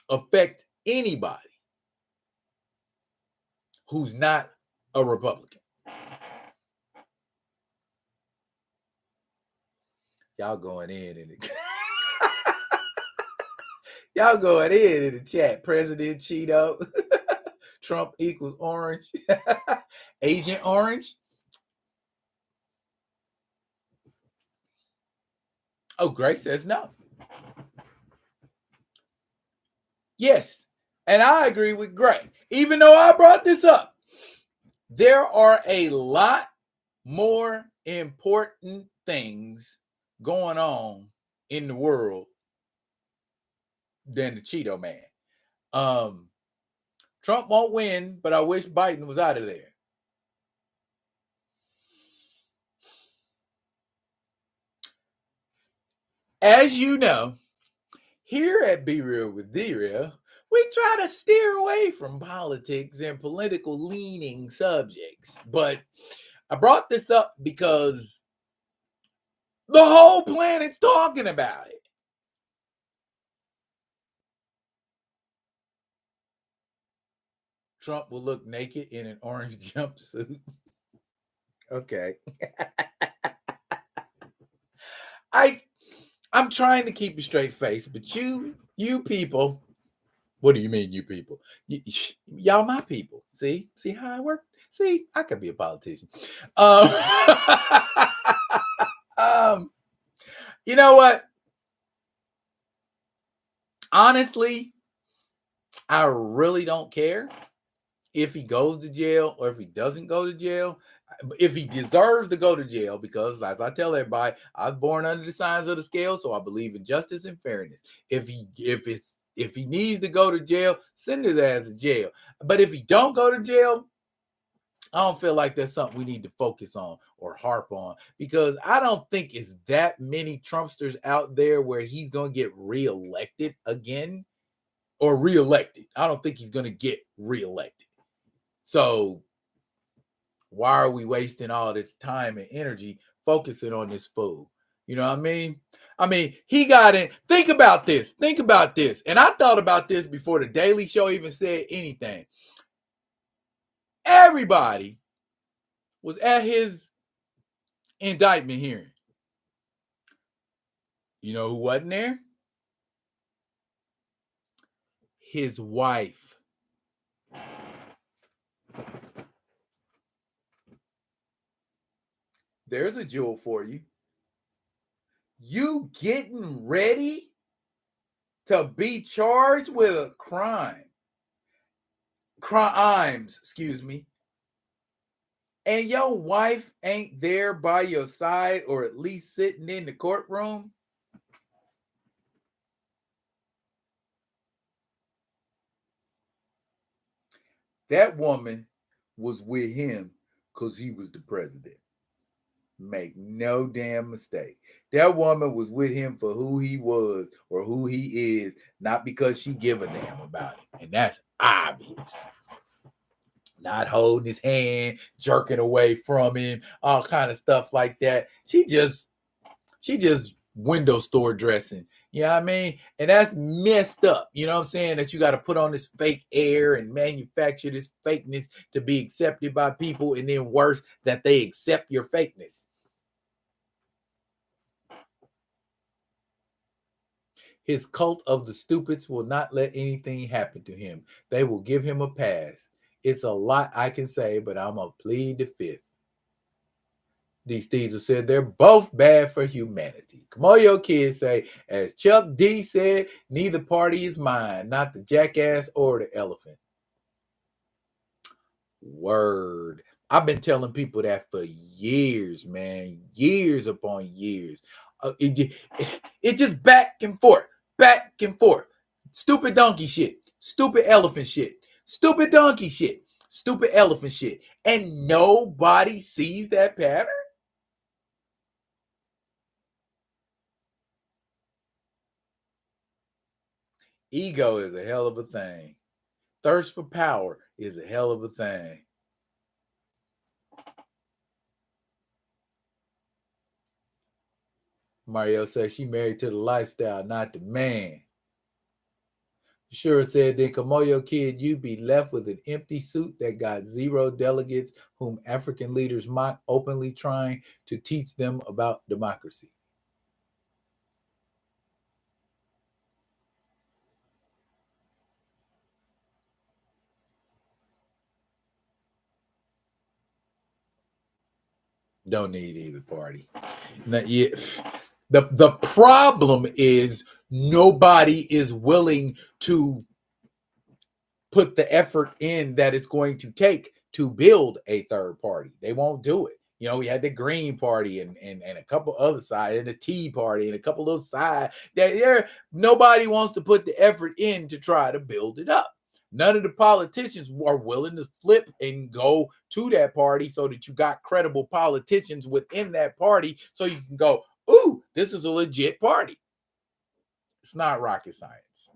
affect anybody who's not a Republican? Y'all going in it. Y'all going in the chat. President Cheeto. Trump equals orange. Agent Orange. Oh, Grace says no. Yes. And I agree with Gray. Even though I brought this up, there are a lot more important things going on in the world than the Cheeto man. Trump won't win, but I wish Biden was out of there. As you know, here at Be Real with D-Real, we try to steer away from politics and political leaning subjects. But I brought this up because the whole planet's talking about it. Trump will look naked in an orange jumpsuit. Okay. I'm trying to keep a straight face, but you people, what do you mean, you people? Y'all my people. See how I work? See, I could be a politician. You know what? Honestly, I really don't care if he goes to jail or if he doesn't go to jail. If he deserves to go to jail, because as I tell everybody, I was born under the signs of the scale, so I believe in justice and fairness. If he needs to go to jail, send his ass to jail. But if he don't go to jail, I don't feel like that's something we need to focus on or harp on, because I don't think it's that many Trumpsters out there where he's going to get reelected again or reelected. I don't think he's going to get reelected. So why are we wasting all this time and energy focusing on this fool? You know what I mean? He got in. Think about this. And I thought about this before the Daily Show even said anything. everybody was at his indictment hearing. You know who wasn't there? His wife. There's a jewel for you. You getting ready to be charged with a crimes, excuse me, and your wife ain't there by your side or at least sitting in the courtroom? That woman was with him because he was the president. Make no damn mistake. That woman was with him for who he was or who he is, not because she give a damn about it. And that's obvious. Not holding his hand, jerking away from him, all kind of stuff like that. She just window store dressing. You know what I mean? And that's messed up. You know what I'm saying? That you got to put on this fake air and manufacture this fakeness to be accepted by people, and then worse, that they accept your fakeness. His cult of the stupids will not let anything happen to him. They will give him a pass. It's a lot I can say, but I'm going to plead the fifth. These thieves have said they're both bad for humanity. Kamoyo kids say, as Chuck D said, neither party is mine, not the jackass or the elephant. Word. I've been telling people that for years, man. Years upon years. It just back and forth. Back and forth. Stupid donkey shit. Stupid elephant shit. Stupid donkey shit. Stupid elephant shit. And nobody sees that pattern? Ego is a hell of a thing. Thirst for power is a hell of a thing. Mario says she married to the lifestyle, not the man. Sure said, then Kamoyo kid, you be left with an empty suit that got 0 delegates whom African leaders mock, openly trying to teach them about democracy. Don't need either party. Not yet. The problem is nobody is willing to put the effort in that it's going to take to build a third party. They won't do it. You know, we had the Green Party and a couple other sides, and the Tea Party and a couple of sides. Nobody wants to put the effort in to try to build it up. None of the politicians are willing to flip and go to that party so that you got credible politicians within that party so you can go, ooh, this is a legit party. It's not rocket science.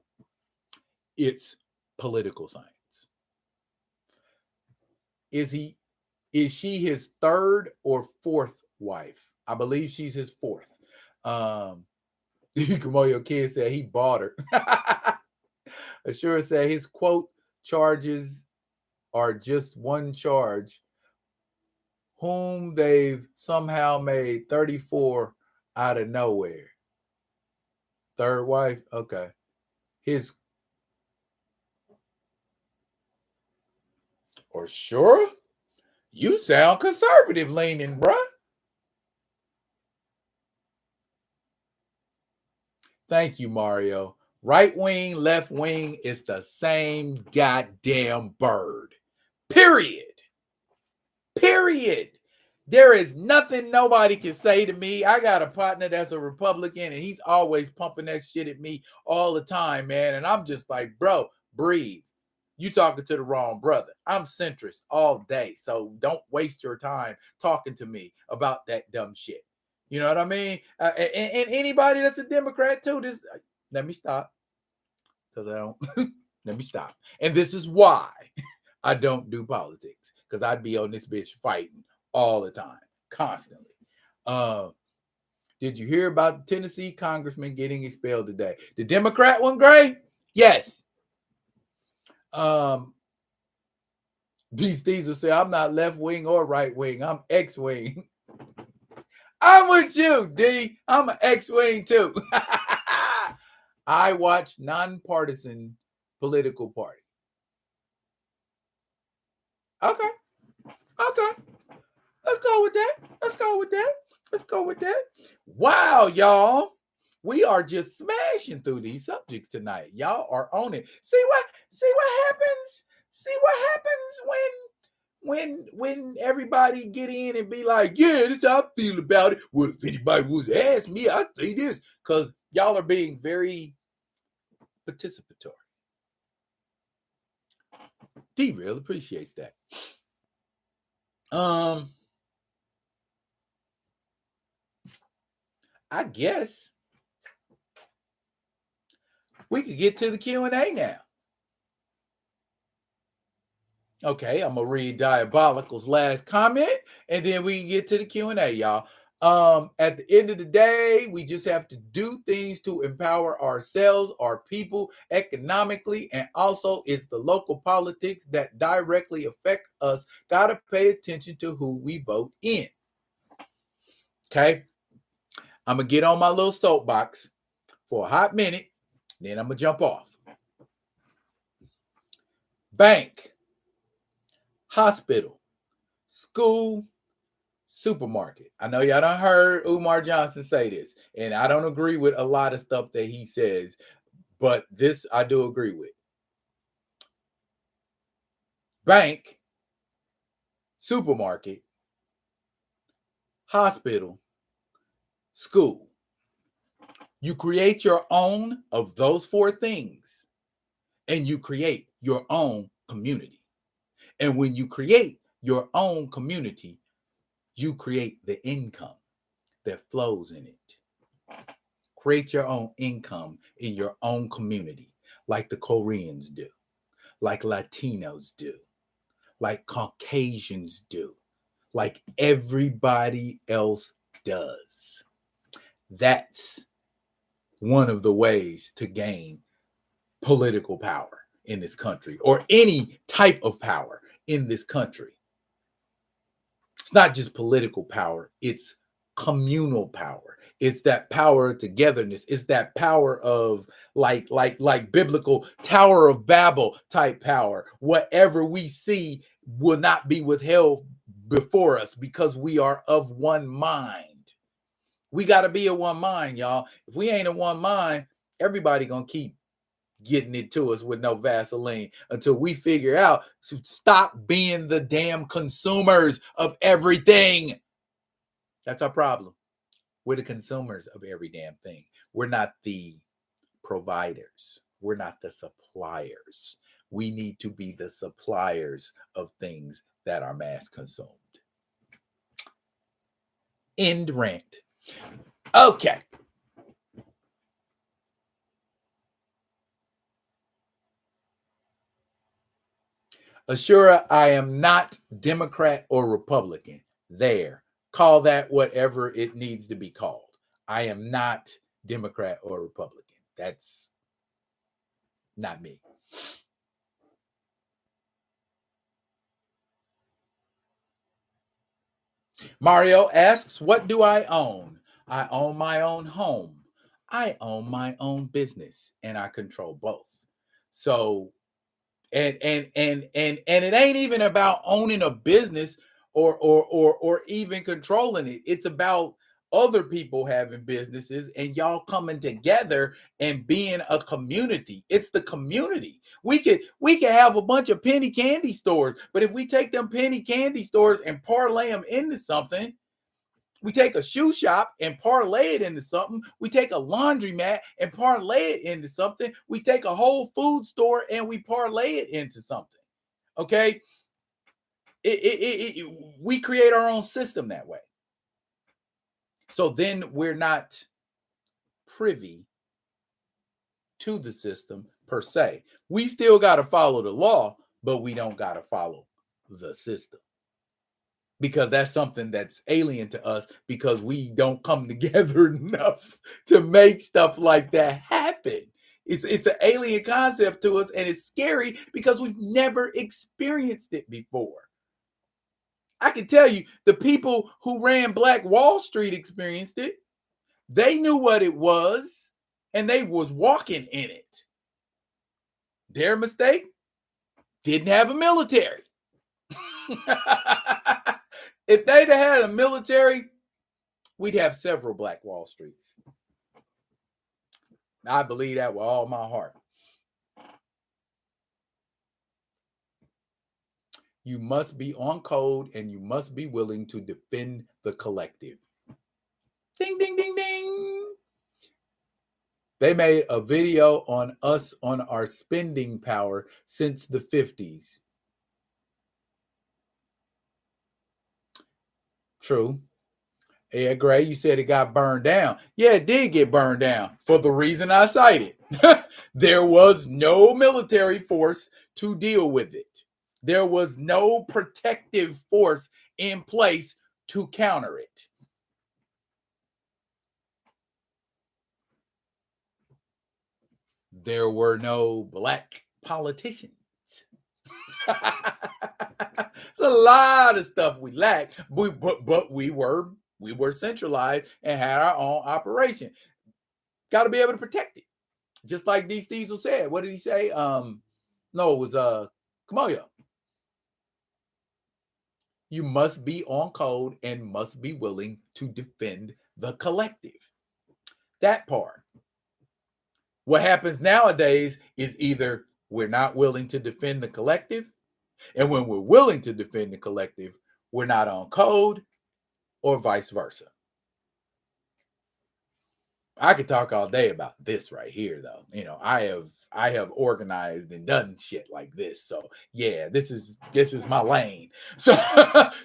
It's political science. Is she his third or fourth wife? I believe she's his fourth. Kamoyo kid said he bought her. Assure said his quote charges are just one charge, whom they've somehow made 34 out of nowhere. Third wife? Okay. His or sure? You sound conservative leaning, bruh. Thank you, Mario. Right wing, left wing is the same goddamn bird. Period. Period. There is nothing nobody can say to me. I got a partner that's a Republican, and he's always pumping that shit at me all the time, man. And I'm just like, bro, breathe. You talking to the wrong brother. I'm centrist all day, so don't waste your time talking to me about that dumb shit. You know what I mean? And anybody that's a Democrat too. Let me stop, because I don't. Let me stop. And this is why I don't do politics, because I'd be on this bitch fighting all the time, constantly. Did you hear about the Tennessee congressman getting expelled today? The Democrat one, Gray? Yes. These things will say, I'm not left wing or right wing. I'm X wing. I'm with you, D. I'm an X wing too. I watch nonpartisan political party. Okay. Okay. Let's go with that. Let's go with that. Let's go with that. Wow, y'all. We are just smashing through these subjects tonight. Y'all are on it. See what happens? See what happens when everybody get in and be like, yeah, this is how I feel about it. Well, if anybody was to ask me, I'd say this. Because y'all are being very participatory. D real appreciates that. I guess we could get to the Q&A now. Okay, I'm gonna read Diabolical's last comment, and then we can get to the Q&A, y'all. At the end of the day, we just have to do things to empower ourselves, our people, economically, and also it's the local politics that directly affect us. Gotta pay attention to who we vote in. Okay, I'm gonna get on my little soapbox for a hot minute, then I'm gonna jump off. Bank, hospital, school, supermarket. I know y'all done heard Umar Johnson say this, and I don't agree with a lot of stuff that he says, but this I do agree with. Bank, supermarket, hospital, school. You create your own of those four things, and you create your own community. And when you create your own community, you create the income that flows in it. Create your own income in your own community, like the Koreans do, like Latinos do, like Caucasians do, like everybody else does. That's one of the ways to gain political power in this country, or any type of power in this country. It's not just political power, it's communal power. It's that power of togetherness. It's that power of like biblical Tower of Babel type power. Whatever we see will not be withheld before us because we are of one mind. We got to be of one mind, y'all. If we ain't of one mind, everybody gonna keep getting it to us with no Vaseline until we figure out to stop being the damn consumers of everything. That's our problem. We're the consumers of every damn thing. We're not the providers. We're not the suppliers. We need to be the suppliers of things that are mass consumed. End rant. Okay. Ashura, I am not Democrat or Republican. There. Call that whatever it needs to be called. I am not Democrat or Republican. That's not me. Mario asks, what do I own? I own my own home. I own my own business, and I control both. So, and it ain't even about owning a business or even controlling it. It's about other people having businesses and y'all coming together and being a community. It's the community. We could have a bunch of penny candy stores, but if we take them penny candy stores and parlay them into something, we take a shoe shop and parlay it into something. We take a laundromat and parlay it into something. We take a whole food store and we parlay it into something. Okay? We create our own system that way. So then we're not privy to the system per se. We still got to follow the law, but we don't got to follow the system. Because that's something that's alien to us because we don't come together enough to make stuff like that happen. It's an alien concept to us, and it's scary because we've never experienced it before. I can tell you, the people who ran Black Wall Street experienced it. They knew what it was, and they was walking in it. Their mistake, didn't have a military. If they'd have had a military, we'd have several Black Wall Streets. I believe that with all my heart. You must be on code, and you must be willing to defend the collective. Ding, ding, ding, ding. They made a video on us on our spending power since the 50s. True. Yeah, Gray, you said it got burned down. Yeah, it did get burned down for the reason I cited. There was no military force to deal with it. There was no protective force in place to counter it. There were no black politicians. It's a lot of stuff we lacked, but we were centralized and had our own operation. Got to be able to protect it, just like D. Steezel said. What did he say? No, it was Kamoyo. You must be on code and must be willing to defend the collective. That part. What happens nowadays is either we're not willing to defend the collective, and when we're willing to defend the collective, we're not on code, or vice versa. I could talk all day about this right here, though. You know, I have organized and done shit like this. So yeah, this is my lane. So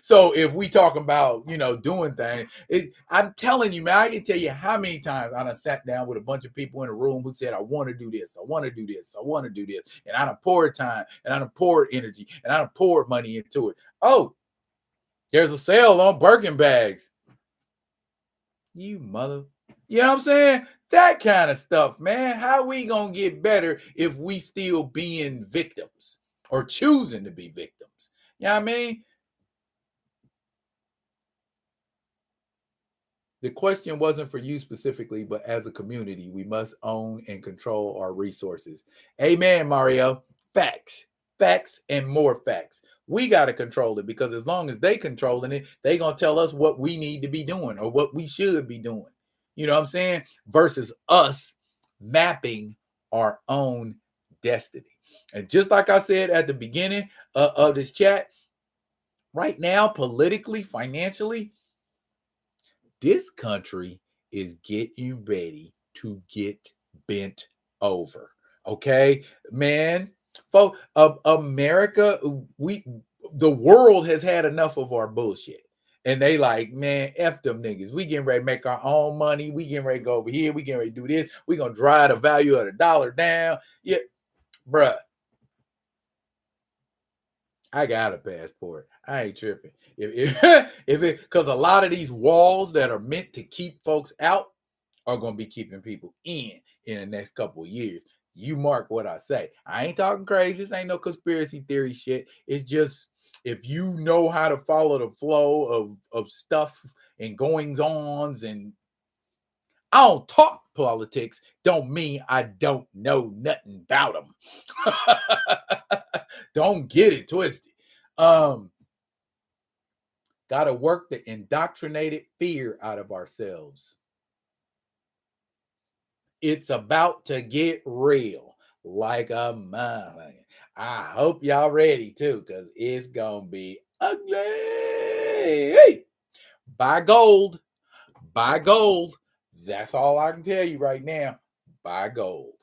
so if we talk about, you know, doing things, I'm telling you, man, I can tell you how many times I done sat down with a bunch of people in a room who said, I want to do this, I want to do this, I want to do this, and I done poured time, and I done poured energy, and I done poured money into it. Oh, there's a sale on Birkin bags. You mother. You know what I'm saying? That kind of stuff, man. How we gonna get better if we still being victims or choosing to be victims? You know what I mean? The question wasn't for you specifically, but as a community, we must own and control our resources. Amen, Mario. Facts, facts, and more facts. We got to control it, because as long as they controlling it, they gonna tell us what we need to be doing or what we should be doing. You know what I'm saying? Versus us mapping our own destiny. And just like I said at the beginning of this chat, right now, politically, financially, this country is getting ready to get bent over. Okay, man. Folks, America, the world has had enough of our bullshit. And they like, man, F them niggas. We getting ready to make our own money. We getting ready to go over here. We getting ready to do this. We gonna drive the value of the dollar down. Yeah, bruh. I got a passport. I ain't tripping. If it, because a lot of these walls that are meant to keep folks out are gonna be keeping people in the next couple of years. You mark what I say. I ain't talking crazy. This ain't no conspiracy theory shit. It's just, if you know how to follow the flow of stuff and goings ons, and I don't talk politics, don't mean I don't know nothing about them. Don't get it twisted. Got to work the indoctrinated fear out of ourselves. It's about to get real like a motherfucker. I hope y'all ready too, because it's gonna be ugly. Hey, buy gold. Buy gold. That's all I can tell you right now. Buy gold.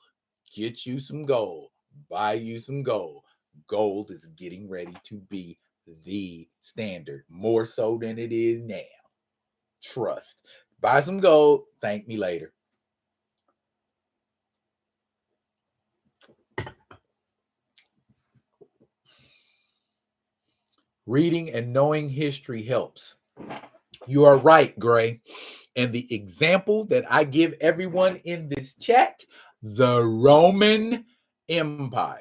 Get you some gold. Buy you some gold. Gold is getting ready to be the standard, more so than it is now. Trust. Buy some gold. Thank me later. Reading and knowing history helps. You are right, Gray. And the example that I give everyone in this chat, The Roman Empire.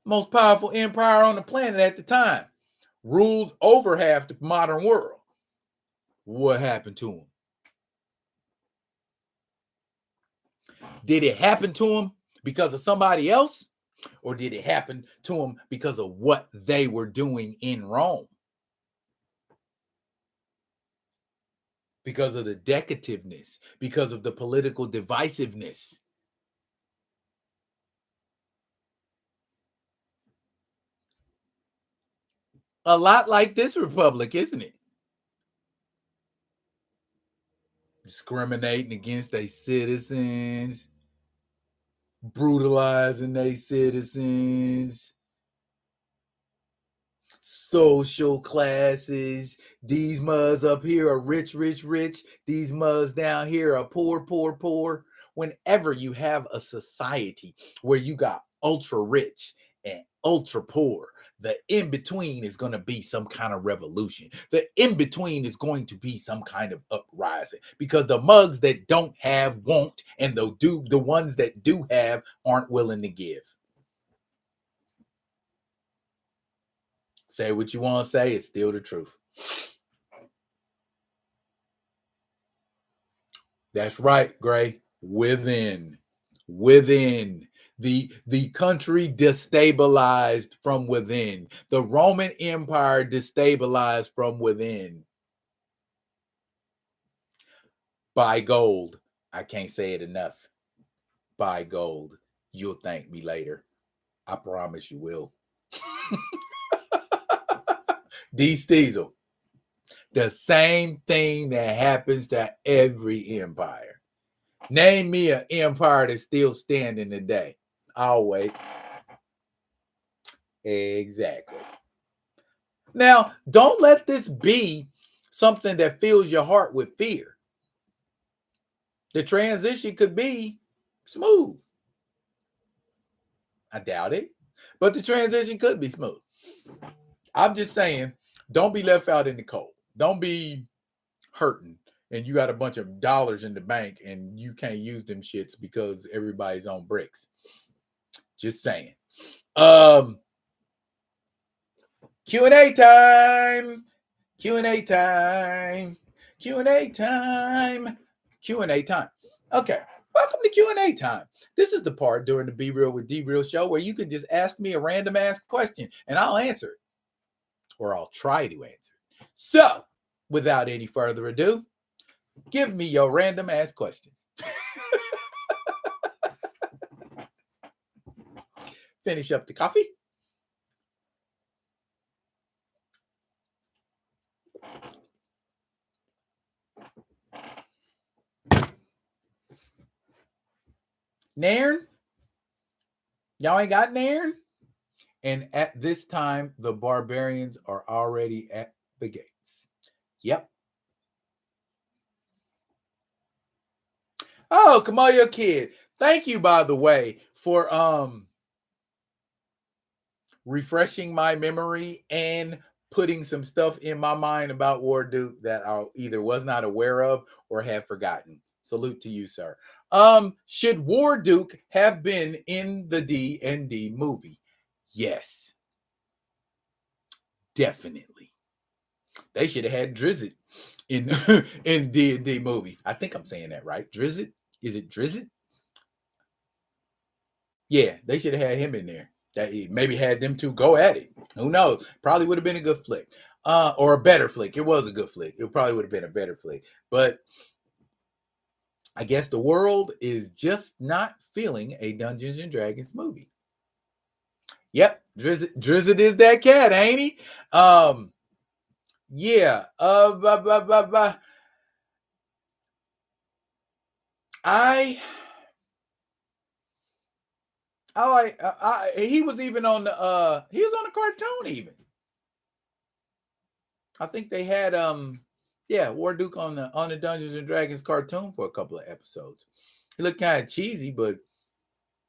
Most powerful empire on the planet at the time. Ruled over half the modern world. What happened to him? Did it happen to him because of somebody else? Or did it happen to him because of what they were doing in Rome? Because of the decadentiveness, because of the political divisiveness. A lot like this republic, isn't it? Discriminating against their citizens, brutalizing their citizens, social classes. These mugs up here are rich, rich, rich. These mugs down here are poor, poor, poor. Whenever you have a society where you got ultra rich and ultra poor, the in between is going to be some kind of revolution. The in between is going to be some kind of uprising because the mugs that don't have won't, and the ones that do have aren't willing to give. Say what you want to say, it's still the truth. That's right, Gray. Within the country destabilized from within. The Roman Empire destabilized from within. Buy gold. I can't say it enough. Buy gold. You'll thank me later. I promise you will. D. Steezel. The same thing that happens to every empire. Name me an empire that's still standing today. I'll wait. Exactly. Now, don't let this be something that fills your heart with fear. The transition could be smooth. I doubt it, but the transition could be smooth. I'm just saying, don't be left out in the cold. Don't be hurting and you got a bunch of dollars in the bank and you can't use them shits because everybody's on bricks. Just saying. Q&A time. Q&A time. Q&A time. Q&A time. Okay. Welcome to Q&A time. This is the part during the Be Real with D Real show where you can just ask me a random ass question and I'll answer it. Or I'll try to answer it. So, without any further ado, give me your random ass questions. Finish up the coffee. Nairn? Y'all ain't got Nairn? And at this time, the barbarians are already at the gates. Yep. Oh, Kamoyo Kid. Thank you, by the way, for refreshing my memory and putting some stuff in my mind about Warduke that I either was not aware of or have forgotten. Salute to you, sir. Should Warduke have been in the D&D movie? Yes. Definitely. They should have had Drizzt in in D&D movie. I think I'm saying that right. Drizzt? Is it Drizzt? Yeah, they should have had him in there. That maybe had them two go at it. Who knows? Probably would have been a good flick. Or a better flick. It was a good flick. It probably would have been a better flick. But I guess the world is just not feeling a Dungeons and Dragons movie. Yep, Drizzt is that cat, ain't he? Yeah. He was even on the he was on the cartoon even. I think they had Warduke on the Dungeons and Dragons cartoon for a couple of episodes. He looked kind of cheesy, but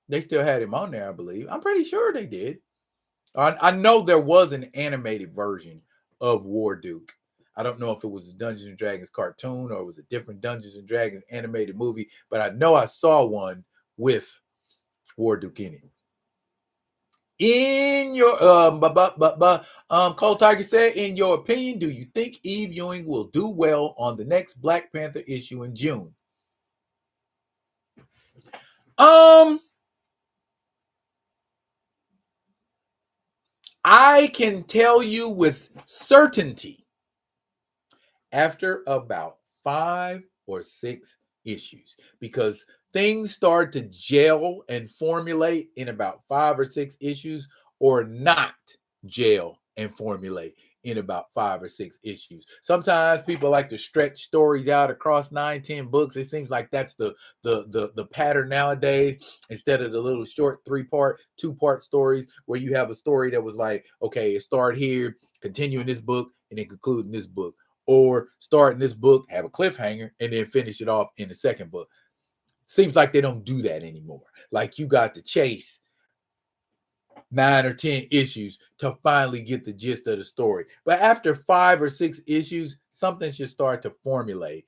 they still had him on there, I believe. I'm pretty sure they did. I know there was an animated version of Warduke. I don't know if it was a Dungeons and Dragons cartoon or it was a different Dungeons and Dragons animated movie, but I know I saw one with War Duke in it. In your Cold Tiger said, in your opinion, do you think Eve Ewing will do well on the next Black Panther issue in June? I can tell you with certainty, after about 5 or 6 issues, because things start to gel and formulate in about 5 or 6 issues, or not gel and formulate in about 5 or 6 issues. Sometimes people like to stretch stories out across 9-10 books. It seems like that's the pattern nowadays, instead of the little short 3-part 2-part stories where you have a story that was like, okay, it start here, continue in this book, and then conclude in this book, or start in this book, have a cliffhanger, and then finish it off in the second book. Seems like they don't do that anymore. Like, you got to chase 9 or 10 issues to finally get the gist of the story. But after 5 or 6 issues, something should start to formulate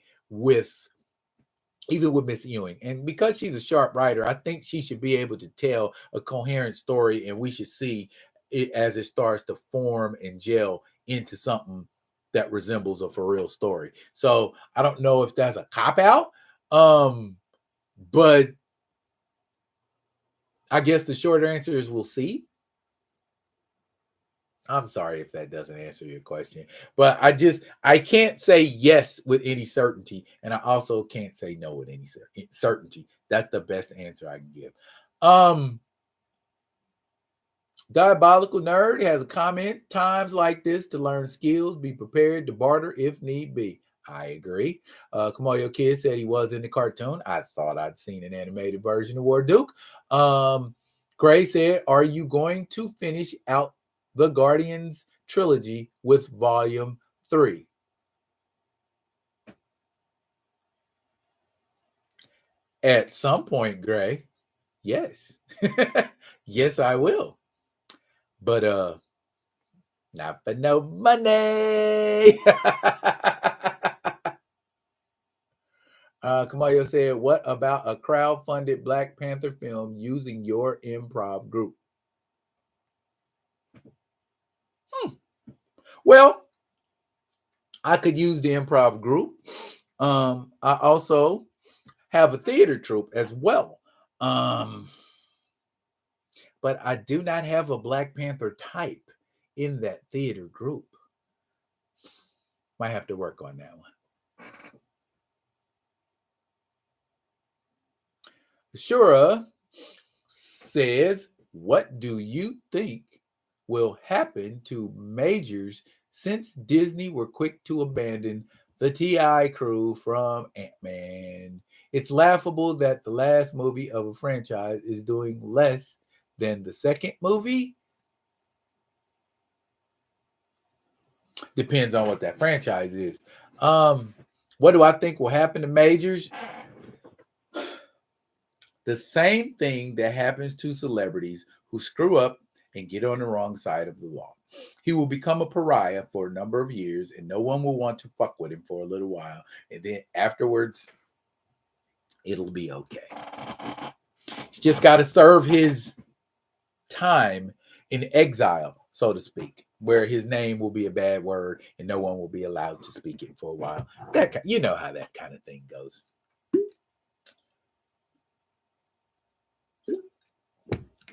even with Miss Ewing. And because she's a sharp writer, I think she should be able to tell a coherent story, and we should see it as it starts to form and gel into something that resembles a for real story. So I don't know if that's a cop-out, but I guess the short answer is we'll see. I'm sorry if that doesn't answer your question, but I can't say yes with any certainty, and I also can't say no with any certainty. That's the best answer I can give. Diabolical Nerd has a comment. Times like this to learn skills, be prepared to barter if need be. I agree. Kamoyo Kid said he was in the cartoon. I thought I'd seen an animated version of War Duke. Gray said, are you going to finish out the Guardians trilogy with volume 3? At some point, Gray. Yes. Yes, I will. But not for no money. Kamayo said, what about a crowd-funded Black Panther film using your improv group? Well, I could use the improv group. I also have a theater troupe as well. But I do not have a Black Panther type in that theater group. Might have to work on that one. Shura says, what do you think will happen to Majors since Disney were quick to abandon the TI crew from Ant-Man? It's laughable that the last movie of a franchise is doing less than the second movie. Depends on what that franchise is. What do I think will happen to Majors? The same thing that happens to celebrities who screw up and get on the wrong side of the law. He will become a pariah for a number of years, and no one will want to fuck with him for a little while. And then afterwards, it'll be okay. He's just got to serve his time in exile, so to speak, where his name will be a bad word and no one will be allowed to speak it for a while. You know how that kind of thing goes.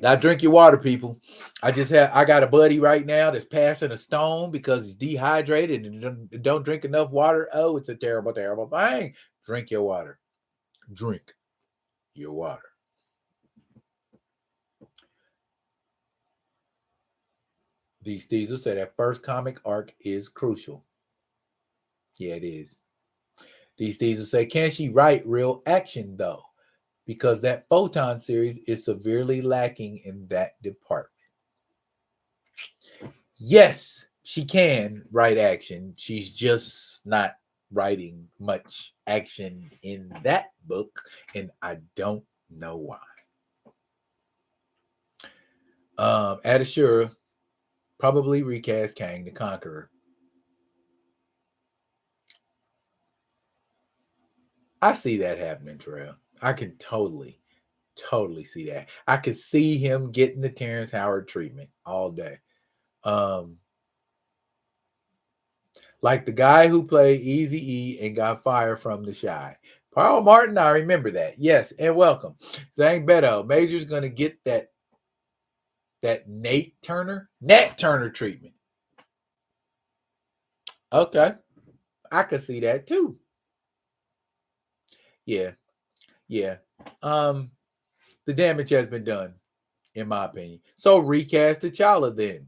Now drink your water, people. I got a buddy right now that's passing a stone because he's dehydrated and don't drink enough water. Oh, it's a terrible, terrible thing. Drink your water. Drink your water. These Diesel said that first comic arc is crucial. Yeah, it is. These Diesel say, can she write real action though? Because that Photon series is severely lacking in that department. Yes, she can write action. She's just not writing much action in that book, and I don't know why. Adashura probably recast Kang the Conqueror. I see that happening, Terrell. I can totally see that. I could see him getting the Terrence Howard treatment all day. Like the guy who played Eazy-E and got fired from The Chi. Paul Martin, I remember that. Yes, and welcome. Zang Beto, Major's going to get that Nat Turner treatment. Okay. I could see that too. Yeah. The damage has been done, in my opinion. So recast T'Challa then.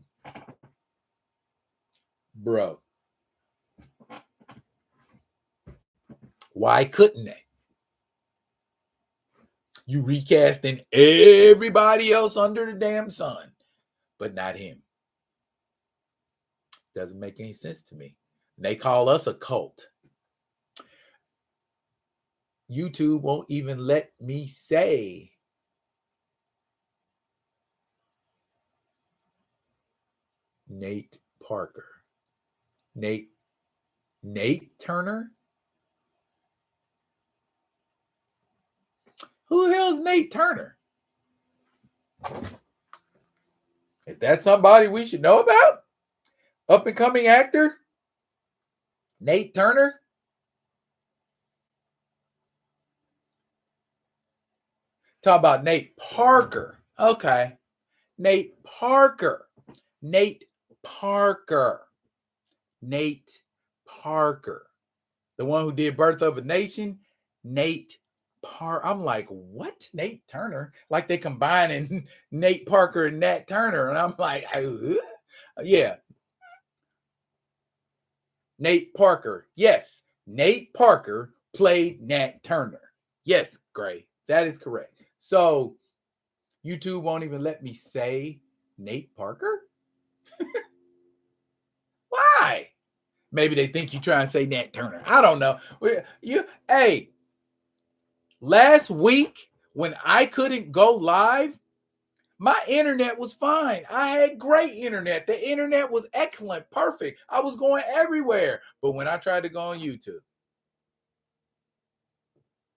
Bro. Why couldn't they? You recasting everybody else under the damn sun, but not him. Doesn't make any sense to me. They call us a cult. YouTube won't even let me say Nate Parker. Nate Turner? Who the hell's Nate Turner? Is that somebody we should know about? Up and coming actor? Nate Turner? Talk about Nate Parker. Okay. Nate Parker. Nate Parker. The one who did Birth of a Nation. Nate Parker. I'm like, what? Nate Turner? Like they combining Nate Parker and Nat Turner. And I'm like, yeah. Nate Parker. Yes. Nate Parker played Nat Turner. Yes, Gray. That is correct. So YouTube won't even let me say Nate Parker? Why? Maybe they think you try and say Nat Turner. I don't know. Hey, last week when I couldn't go live, my internet was fine. I had great internet. The internet was excellent, perfect. I was going everywhere. But when I tried to go on YouTube,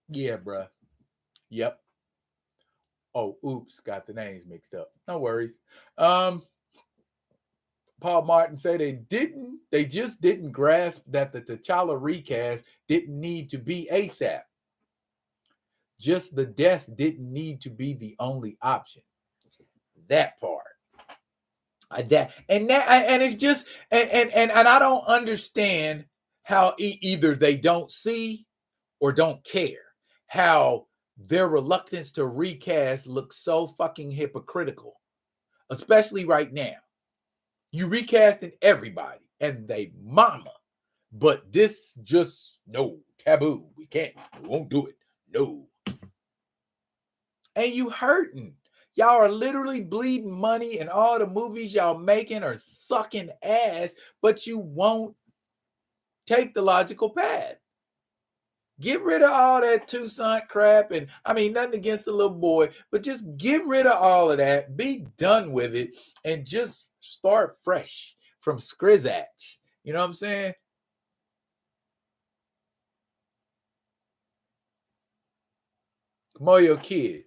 yeah, bruh. Yep. Oh, oops, got the names mixed up. No worries. Paul Martin said they just didn't grasp that the T'Challa recast didn't need to be ASAP. Just the death didn't need to be the only option. That part. And it's just and I don't understand how either they don't see or don't care how their reluctance to recast looks so fucking hypocritical, especially right now. You recasting everybody and they mama, but this just no taboo. We can't. We won't do it. No. And you hurting. Y'all are literally bleeding money, and all the movies y'all making are sucking ass, but you won't take the logical path. Get rid of all that Toussaint crap. And I mean, nothing against the little boy, but just get rid of all of that. Be done with it and just start fresh from Skrizatch. You know what I'm saying? Moyo Kid.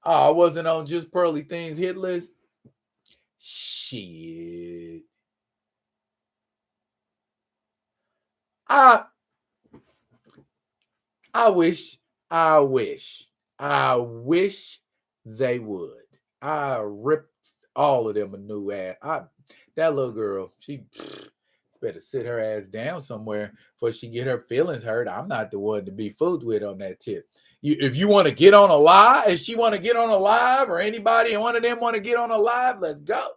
Oh, I wasn't on Just Pearly Things hit list. Shit. I wish they would. I ripped all of them a new ass. That little girl, she better sit her ass down somewhere before she get her feelings hurt. I'm not the one to be fooled with on that tip. If you want to get on a live, if she want to get on a live, or anybody and one of them want to get on a live, let's go.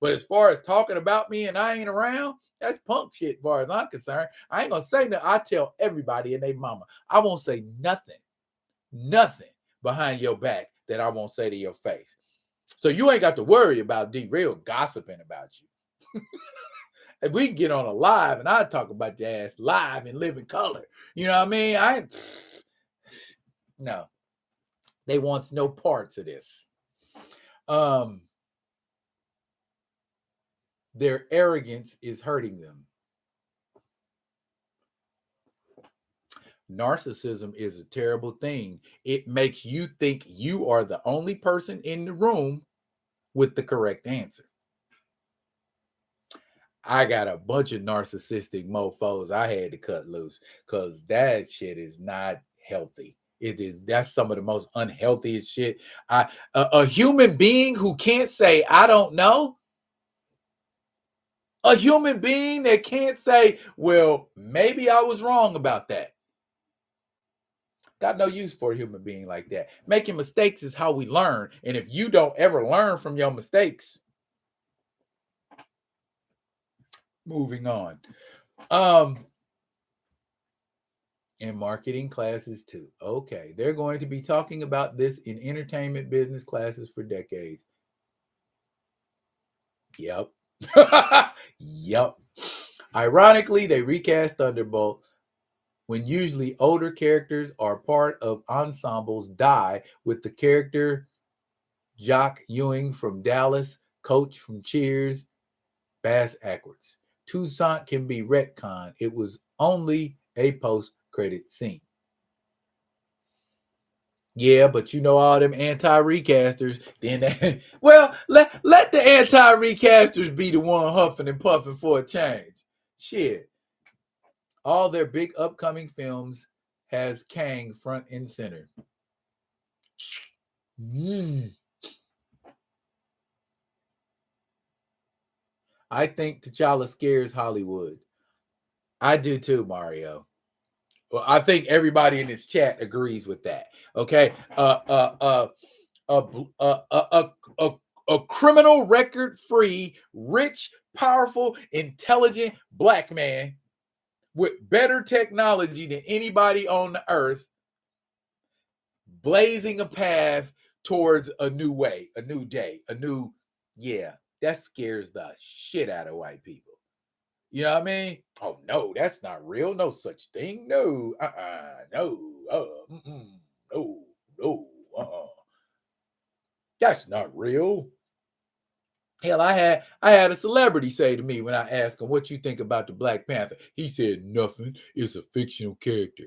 But as far as talking about me and I ain't around, that's punk shit as far as I'm concerned. I ain't going to say nothing. I tell everybody and they mama. I won't say nothing behind your back that I won't say to your face. So you ain't got to worry about D-Real gossiping about you. If we can get on a live and I talk about your ass live in living color. You know what I mean? No. They want no parts of this. Their arrogance is hurting them. Narcissism is a terrible thing. It makes you think you are the only person in the room with the correct answer. I got a bunch of narcissistic mofos I had to cut loose because that shit is not healthy. That's some of the most unhealthiest shit. A human being who can't say, I don't know. A human being that can't say, well, maybe I was wrong about that. Got no use for a human being like that. Making mistakes is how we learn. And if you don't ever learn from your mistakes, moving on. And marketing classes too. Okay, they're going to be talking about this in entertainment business classes for decades. Yep. Yep. Ironically, they recast Thunderbolt when usually older characters are part of ensembles die with the character Jock Ewing from Dallas, Coach from Cheers, Bass Ackwards. Toussaint can be retconned. It was only a post-credit scene. Yeah, but you know all them anti-recasters. Then, well, let the anti-recasters be the one huffing and puffing for a change. Shit, all their big upcoming films has Kang front and center. I think T'Challa scares Hollywood. I do too, Mario. Well, I think everybody in this chat agrees with that. Okay, a criminal record-free, rich, powerful, intelligent black man with better technology than anybody on the earth, blazing a path towards a new way, a new day, that scares the shit out of white people. You know what I mean? Oh no, that's not real. No such thing. No, no, no, that's not real. Hell, I had a celebrity say to me when I asked him, what you think about the Black Panther? He said, nothing. It's a fictional character.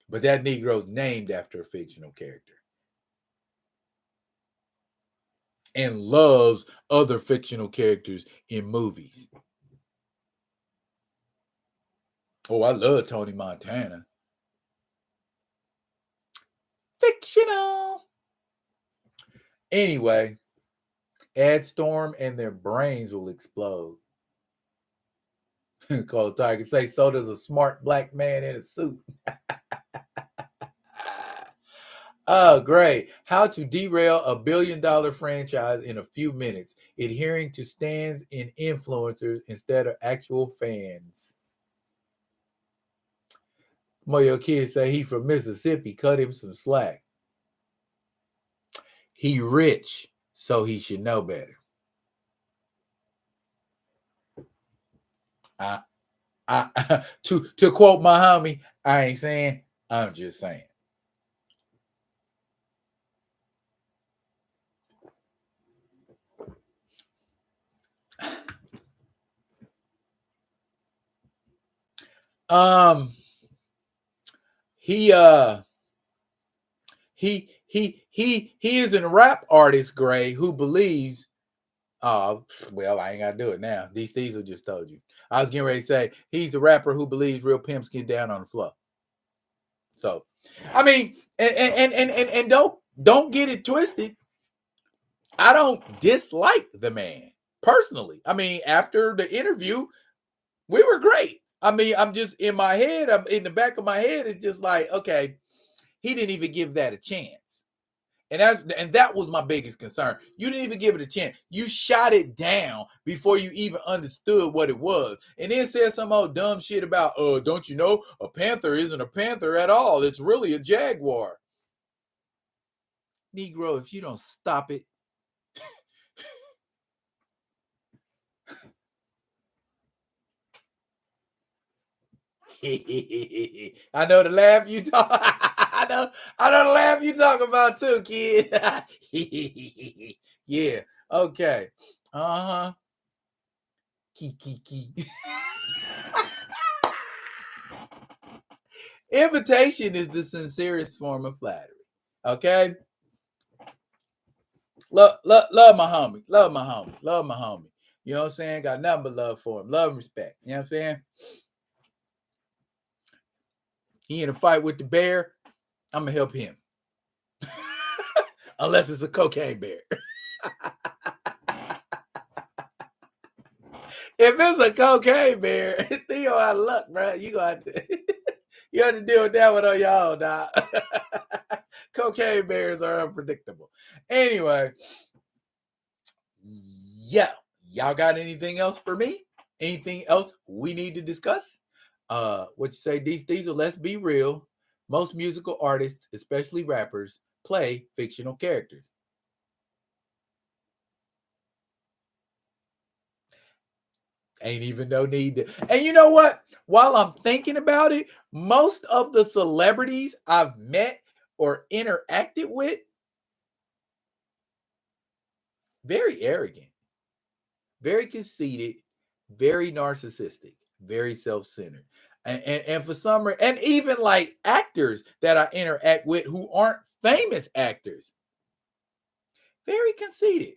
But that Negro's named after a fictional character. And loves other fictional characters in movies. Oh, I love Tony Montana. Fictional. Anyway, add Storm and their brains will explode. Cold Tiger say, so does a smart black man in a suit. Oh, great. How to derail a billion-dollar franchise in a few minutes, adhering to stands and influencers instead of actual fans. Moyo Kid say he from Mississippi, cut him some slack. He rich, so he should know better. To quote my homie, I ain't saying, I'm just saying. He is a rap artist, Gray, who believes. Well, I ain't gotta do it now. These Diesel just told you. I was getting ready to say he's a rapper who believes real pimps get down on the floor. So, I mean, and don't get it twisted. I don't dislike the man personally. I mean, after the interview, we were great. I mean, I'm just in my head. I'm in the back of my head. It's just like, okay, he didn't even give that a chance. And that was my biggest concern. You didn't even give it a chance. You shot it down before you even understood what it was. And then said some old dumb shit about, don't you know, a panther isn't a panther at all. It's really a jaguar. Negro, if you don't stop it. I know the laugh you talk. I know the laugh you talk about too, kid. Yeah. Okay. Uh-huh. Key. Invitation is the sincerest form of flattery. Okay? Love my homie. Love my homie. Love my homie. You know what I'm saying? Got nothing but love for him. Love and respect. You know what I'm saying? He in a fight with the bear. I'm going to help him. Unless it's a cocaine bear. If it's a cocaine bear, Theo out of luck, bro. You got to you have to deal with that one on your own, dog. Cocaine bears are unpredictable. Anyway, yeah. Y'all got anything else for me? Anything else we need to discuss? What you say, Diesel? Let's be real. Most musical artists, especially rappers, play fictional characters. Ain't even no need to. And you know what? While I'm thinking about it, most of the celebrities I've met or interacted with, very arrogant, very conceited, very narcissistic, very self-centered. And for some reason, and even like actors that I interact with who aren't famous actors, very conceited,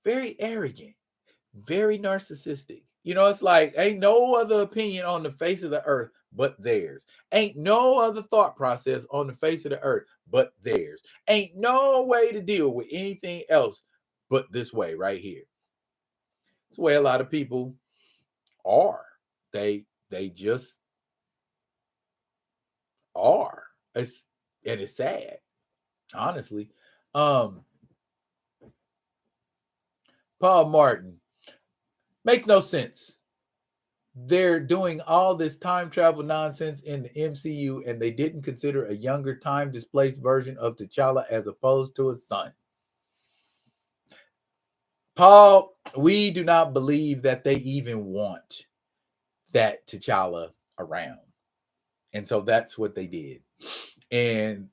very arrogant, very narcissistic. You know, it's like ain't no other opinion on the face of the earth but theirs. Ain't no other thought process on the face of the earth but theirs. Ain't no way to deal with anything else but this way right here. It's the way a lot of people are. They just are. It's sad, honestly. Paul Martin makes no sense. They're doing all this time travel nonsense in the MCU and they didn't consider a younger time displaced version of T'Challa as opposed to his son. Paul, we do not believe that they even want that T'Challa around. And so that's what they did. And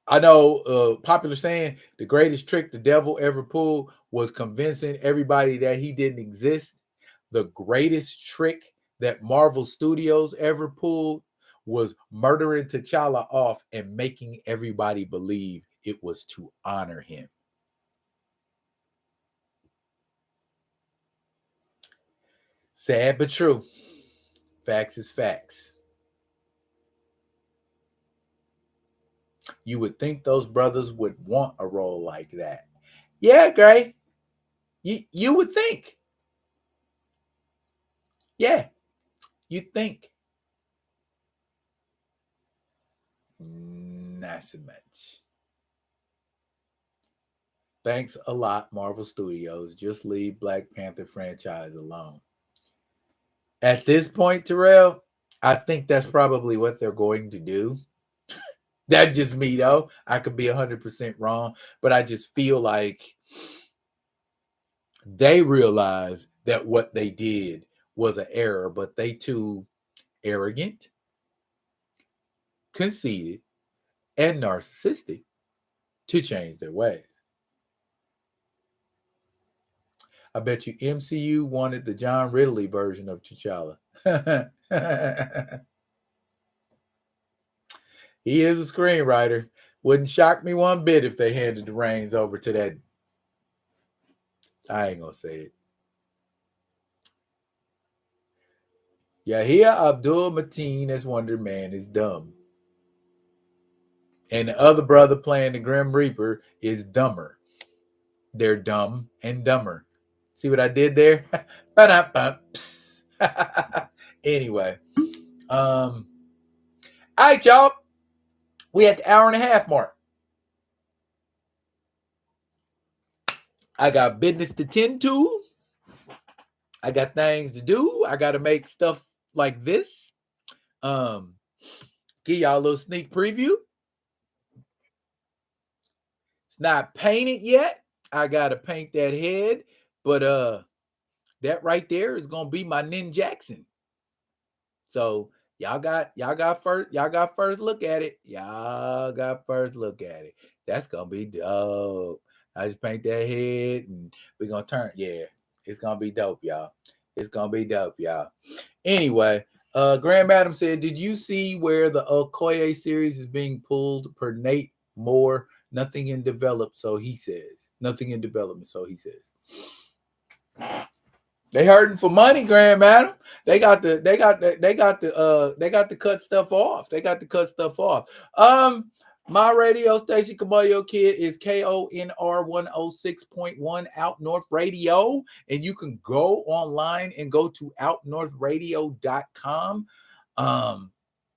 I know popular saying the greatest trick the devil ever pulled was convincing everybody that he didn't exist. The greatest trick that Marvel Studios ever pulled was murdering T'Challa off and making everybody believe it was to honor him. Sad but true. Facts is facts. You would think those brothers would want a role like that. Yeah, Gray. You would think. Yeah, you'd think. Not so much. Thanks a lot, Marvel Studios. Just leave Black Panther franchise alone. At this point, Terrell, I think that's probably what they're going to do. That's just me, though. I could be 100% wrong, but I just feel like they realize that what they did was an error, but they too arrogant, conceited, and narcissistic to change their ways. I bet you MCU wanted the John Ridley version of T'Challa. He is a screenwriter. Wouldn't shock me one bit if they handed the reins over to that. I ain't gonna say it. Yahya Abdul Mateen as Wonder Man is dumb. And the other brother playing the Grim Reaper is dumber. They're dumb and dumber. See what I did there? Anyway. All right, y'all. We at the hour and a half mark. I got business to tend to. I got things to do. I got to make stuff like this. Give y'all a little sneak preview. It's not painted yet. I got to paint that head, but that right there is gonna be my Nin Jackson. So y'all got first look at it. Y'all got first look at it. That's gonna be dope. I just paint that head and we're gonna turn. Yeah, it's gonna be dope, y'all. It's gonna be dope, y'all. Anyway, Graham Adams said, did you see where the Okoye series is being pulled per Nate Moore? Nothing in develop, so he says. Nothing in development, so he says. They hurting for money, Graham Adam. They got to cut stuff off. They got to cut stuff off. My radio station, Kamoyo Kid, is KONR 106.1 Out North Radio. And you can go online and go to outnorthradio.com.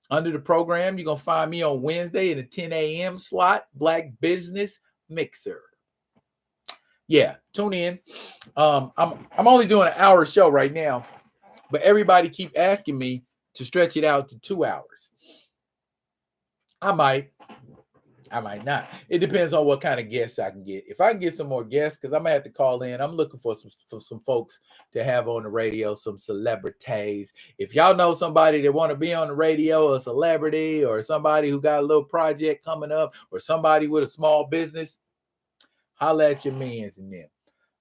Under the program, you're going to find me on Wednesday at a 10 a.m. slot, Black Business Mixer. Yeah, tune in. I'm only doing an hour show right now, but everybody keep asking me to stretch it out to 2 hours. I might not. It depends on what kind of guests I can get. If I can get some more guests, because I'm gonna have to call in. I'm looking for some folks to have on the radio, some celebrities. If y'all know somebody that want to be on the radio, a celebrity, or somebody who got a little project coming up, or somebody with a small business, holla at your mans and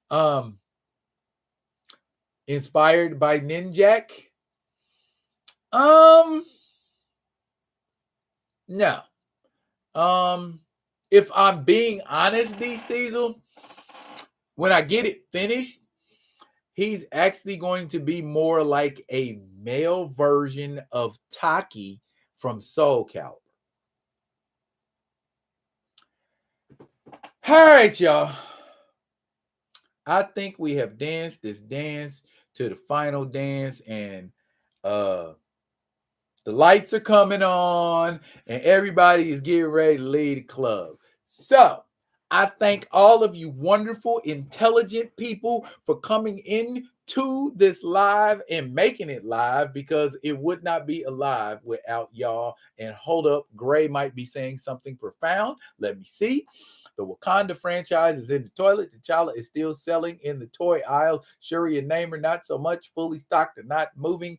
them. Inspired by Ninjak? No. If I'm being honest, Diesel, when I get it finished, he's actually going to be more like a male version of Taki from Soul Calibur. All right, y'all. I think we have danced this dance to the final dance, and the lights are coming on, and everybody is getting ready to leave the club. So I thank all of you wonderful, intelligent people for coming in to this live and making it live, because it would not be alive without y'all. And hold up, Gray might be saying something profound. Let me see. The Wakanda franchise is in the toilet. T'Challa is still selling in the toy aisle. Shuri and Namor not so much, fully stocked and not moving.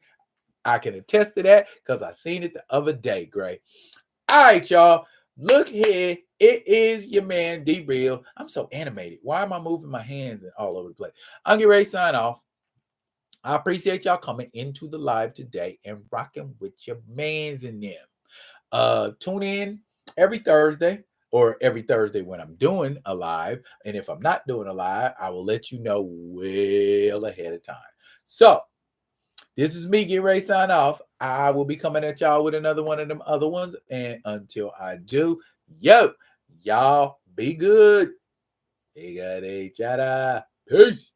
I can attest to that because I seen it the other day, Gray. All right, y'all. Look here. It is your man, D-Real. I'm so animated. Why am I moving my hands all over the place? I'm getting ready to sign off. I appreciate y'all coming into the live today and rocking with your mans and them. Tune in every Thursday, or every Thursday when I'm doing a live. And if I'm not doing a live, I will let you know well ahead of time. So this is me getting ready to sign off. I will be coming at y'all with another one of them other ones. And until I do, y'all be good. They got each other. Peace.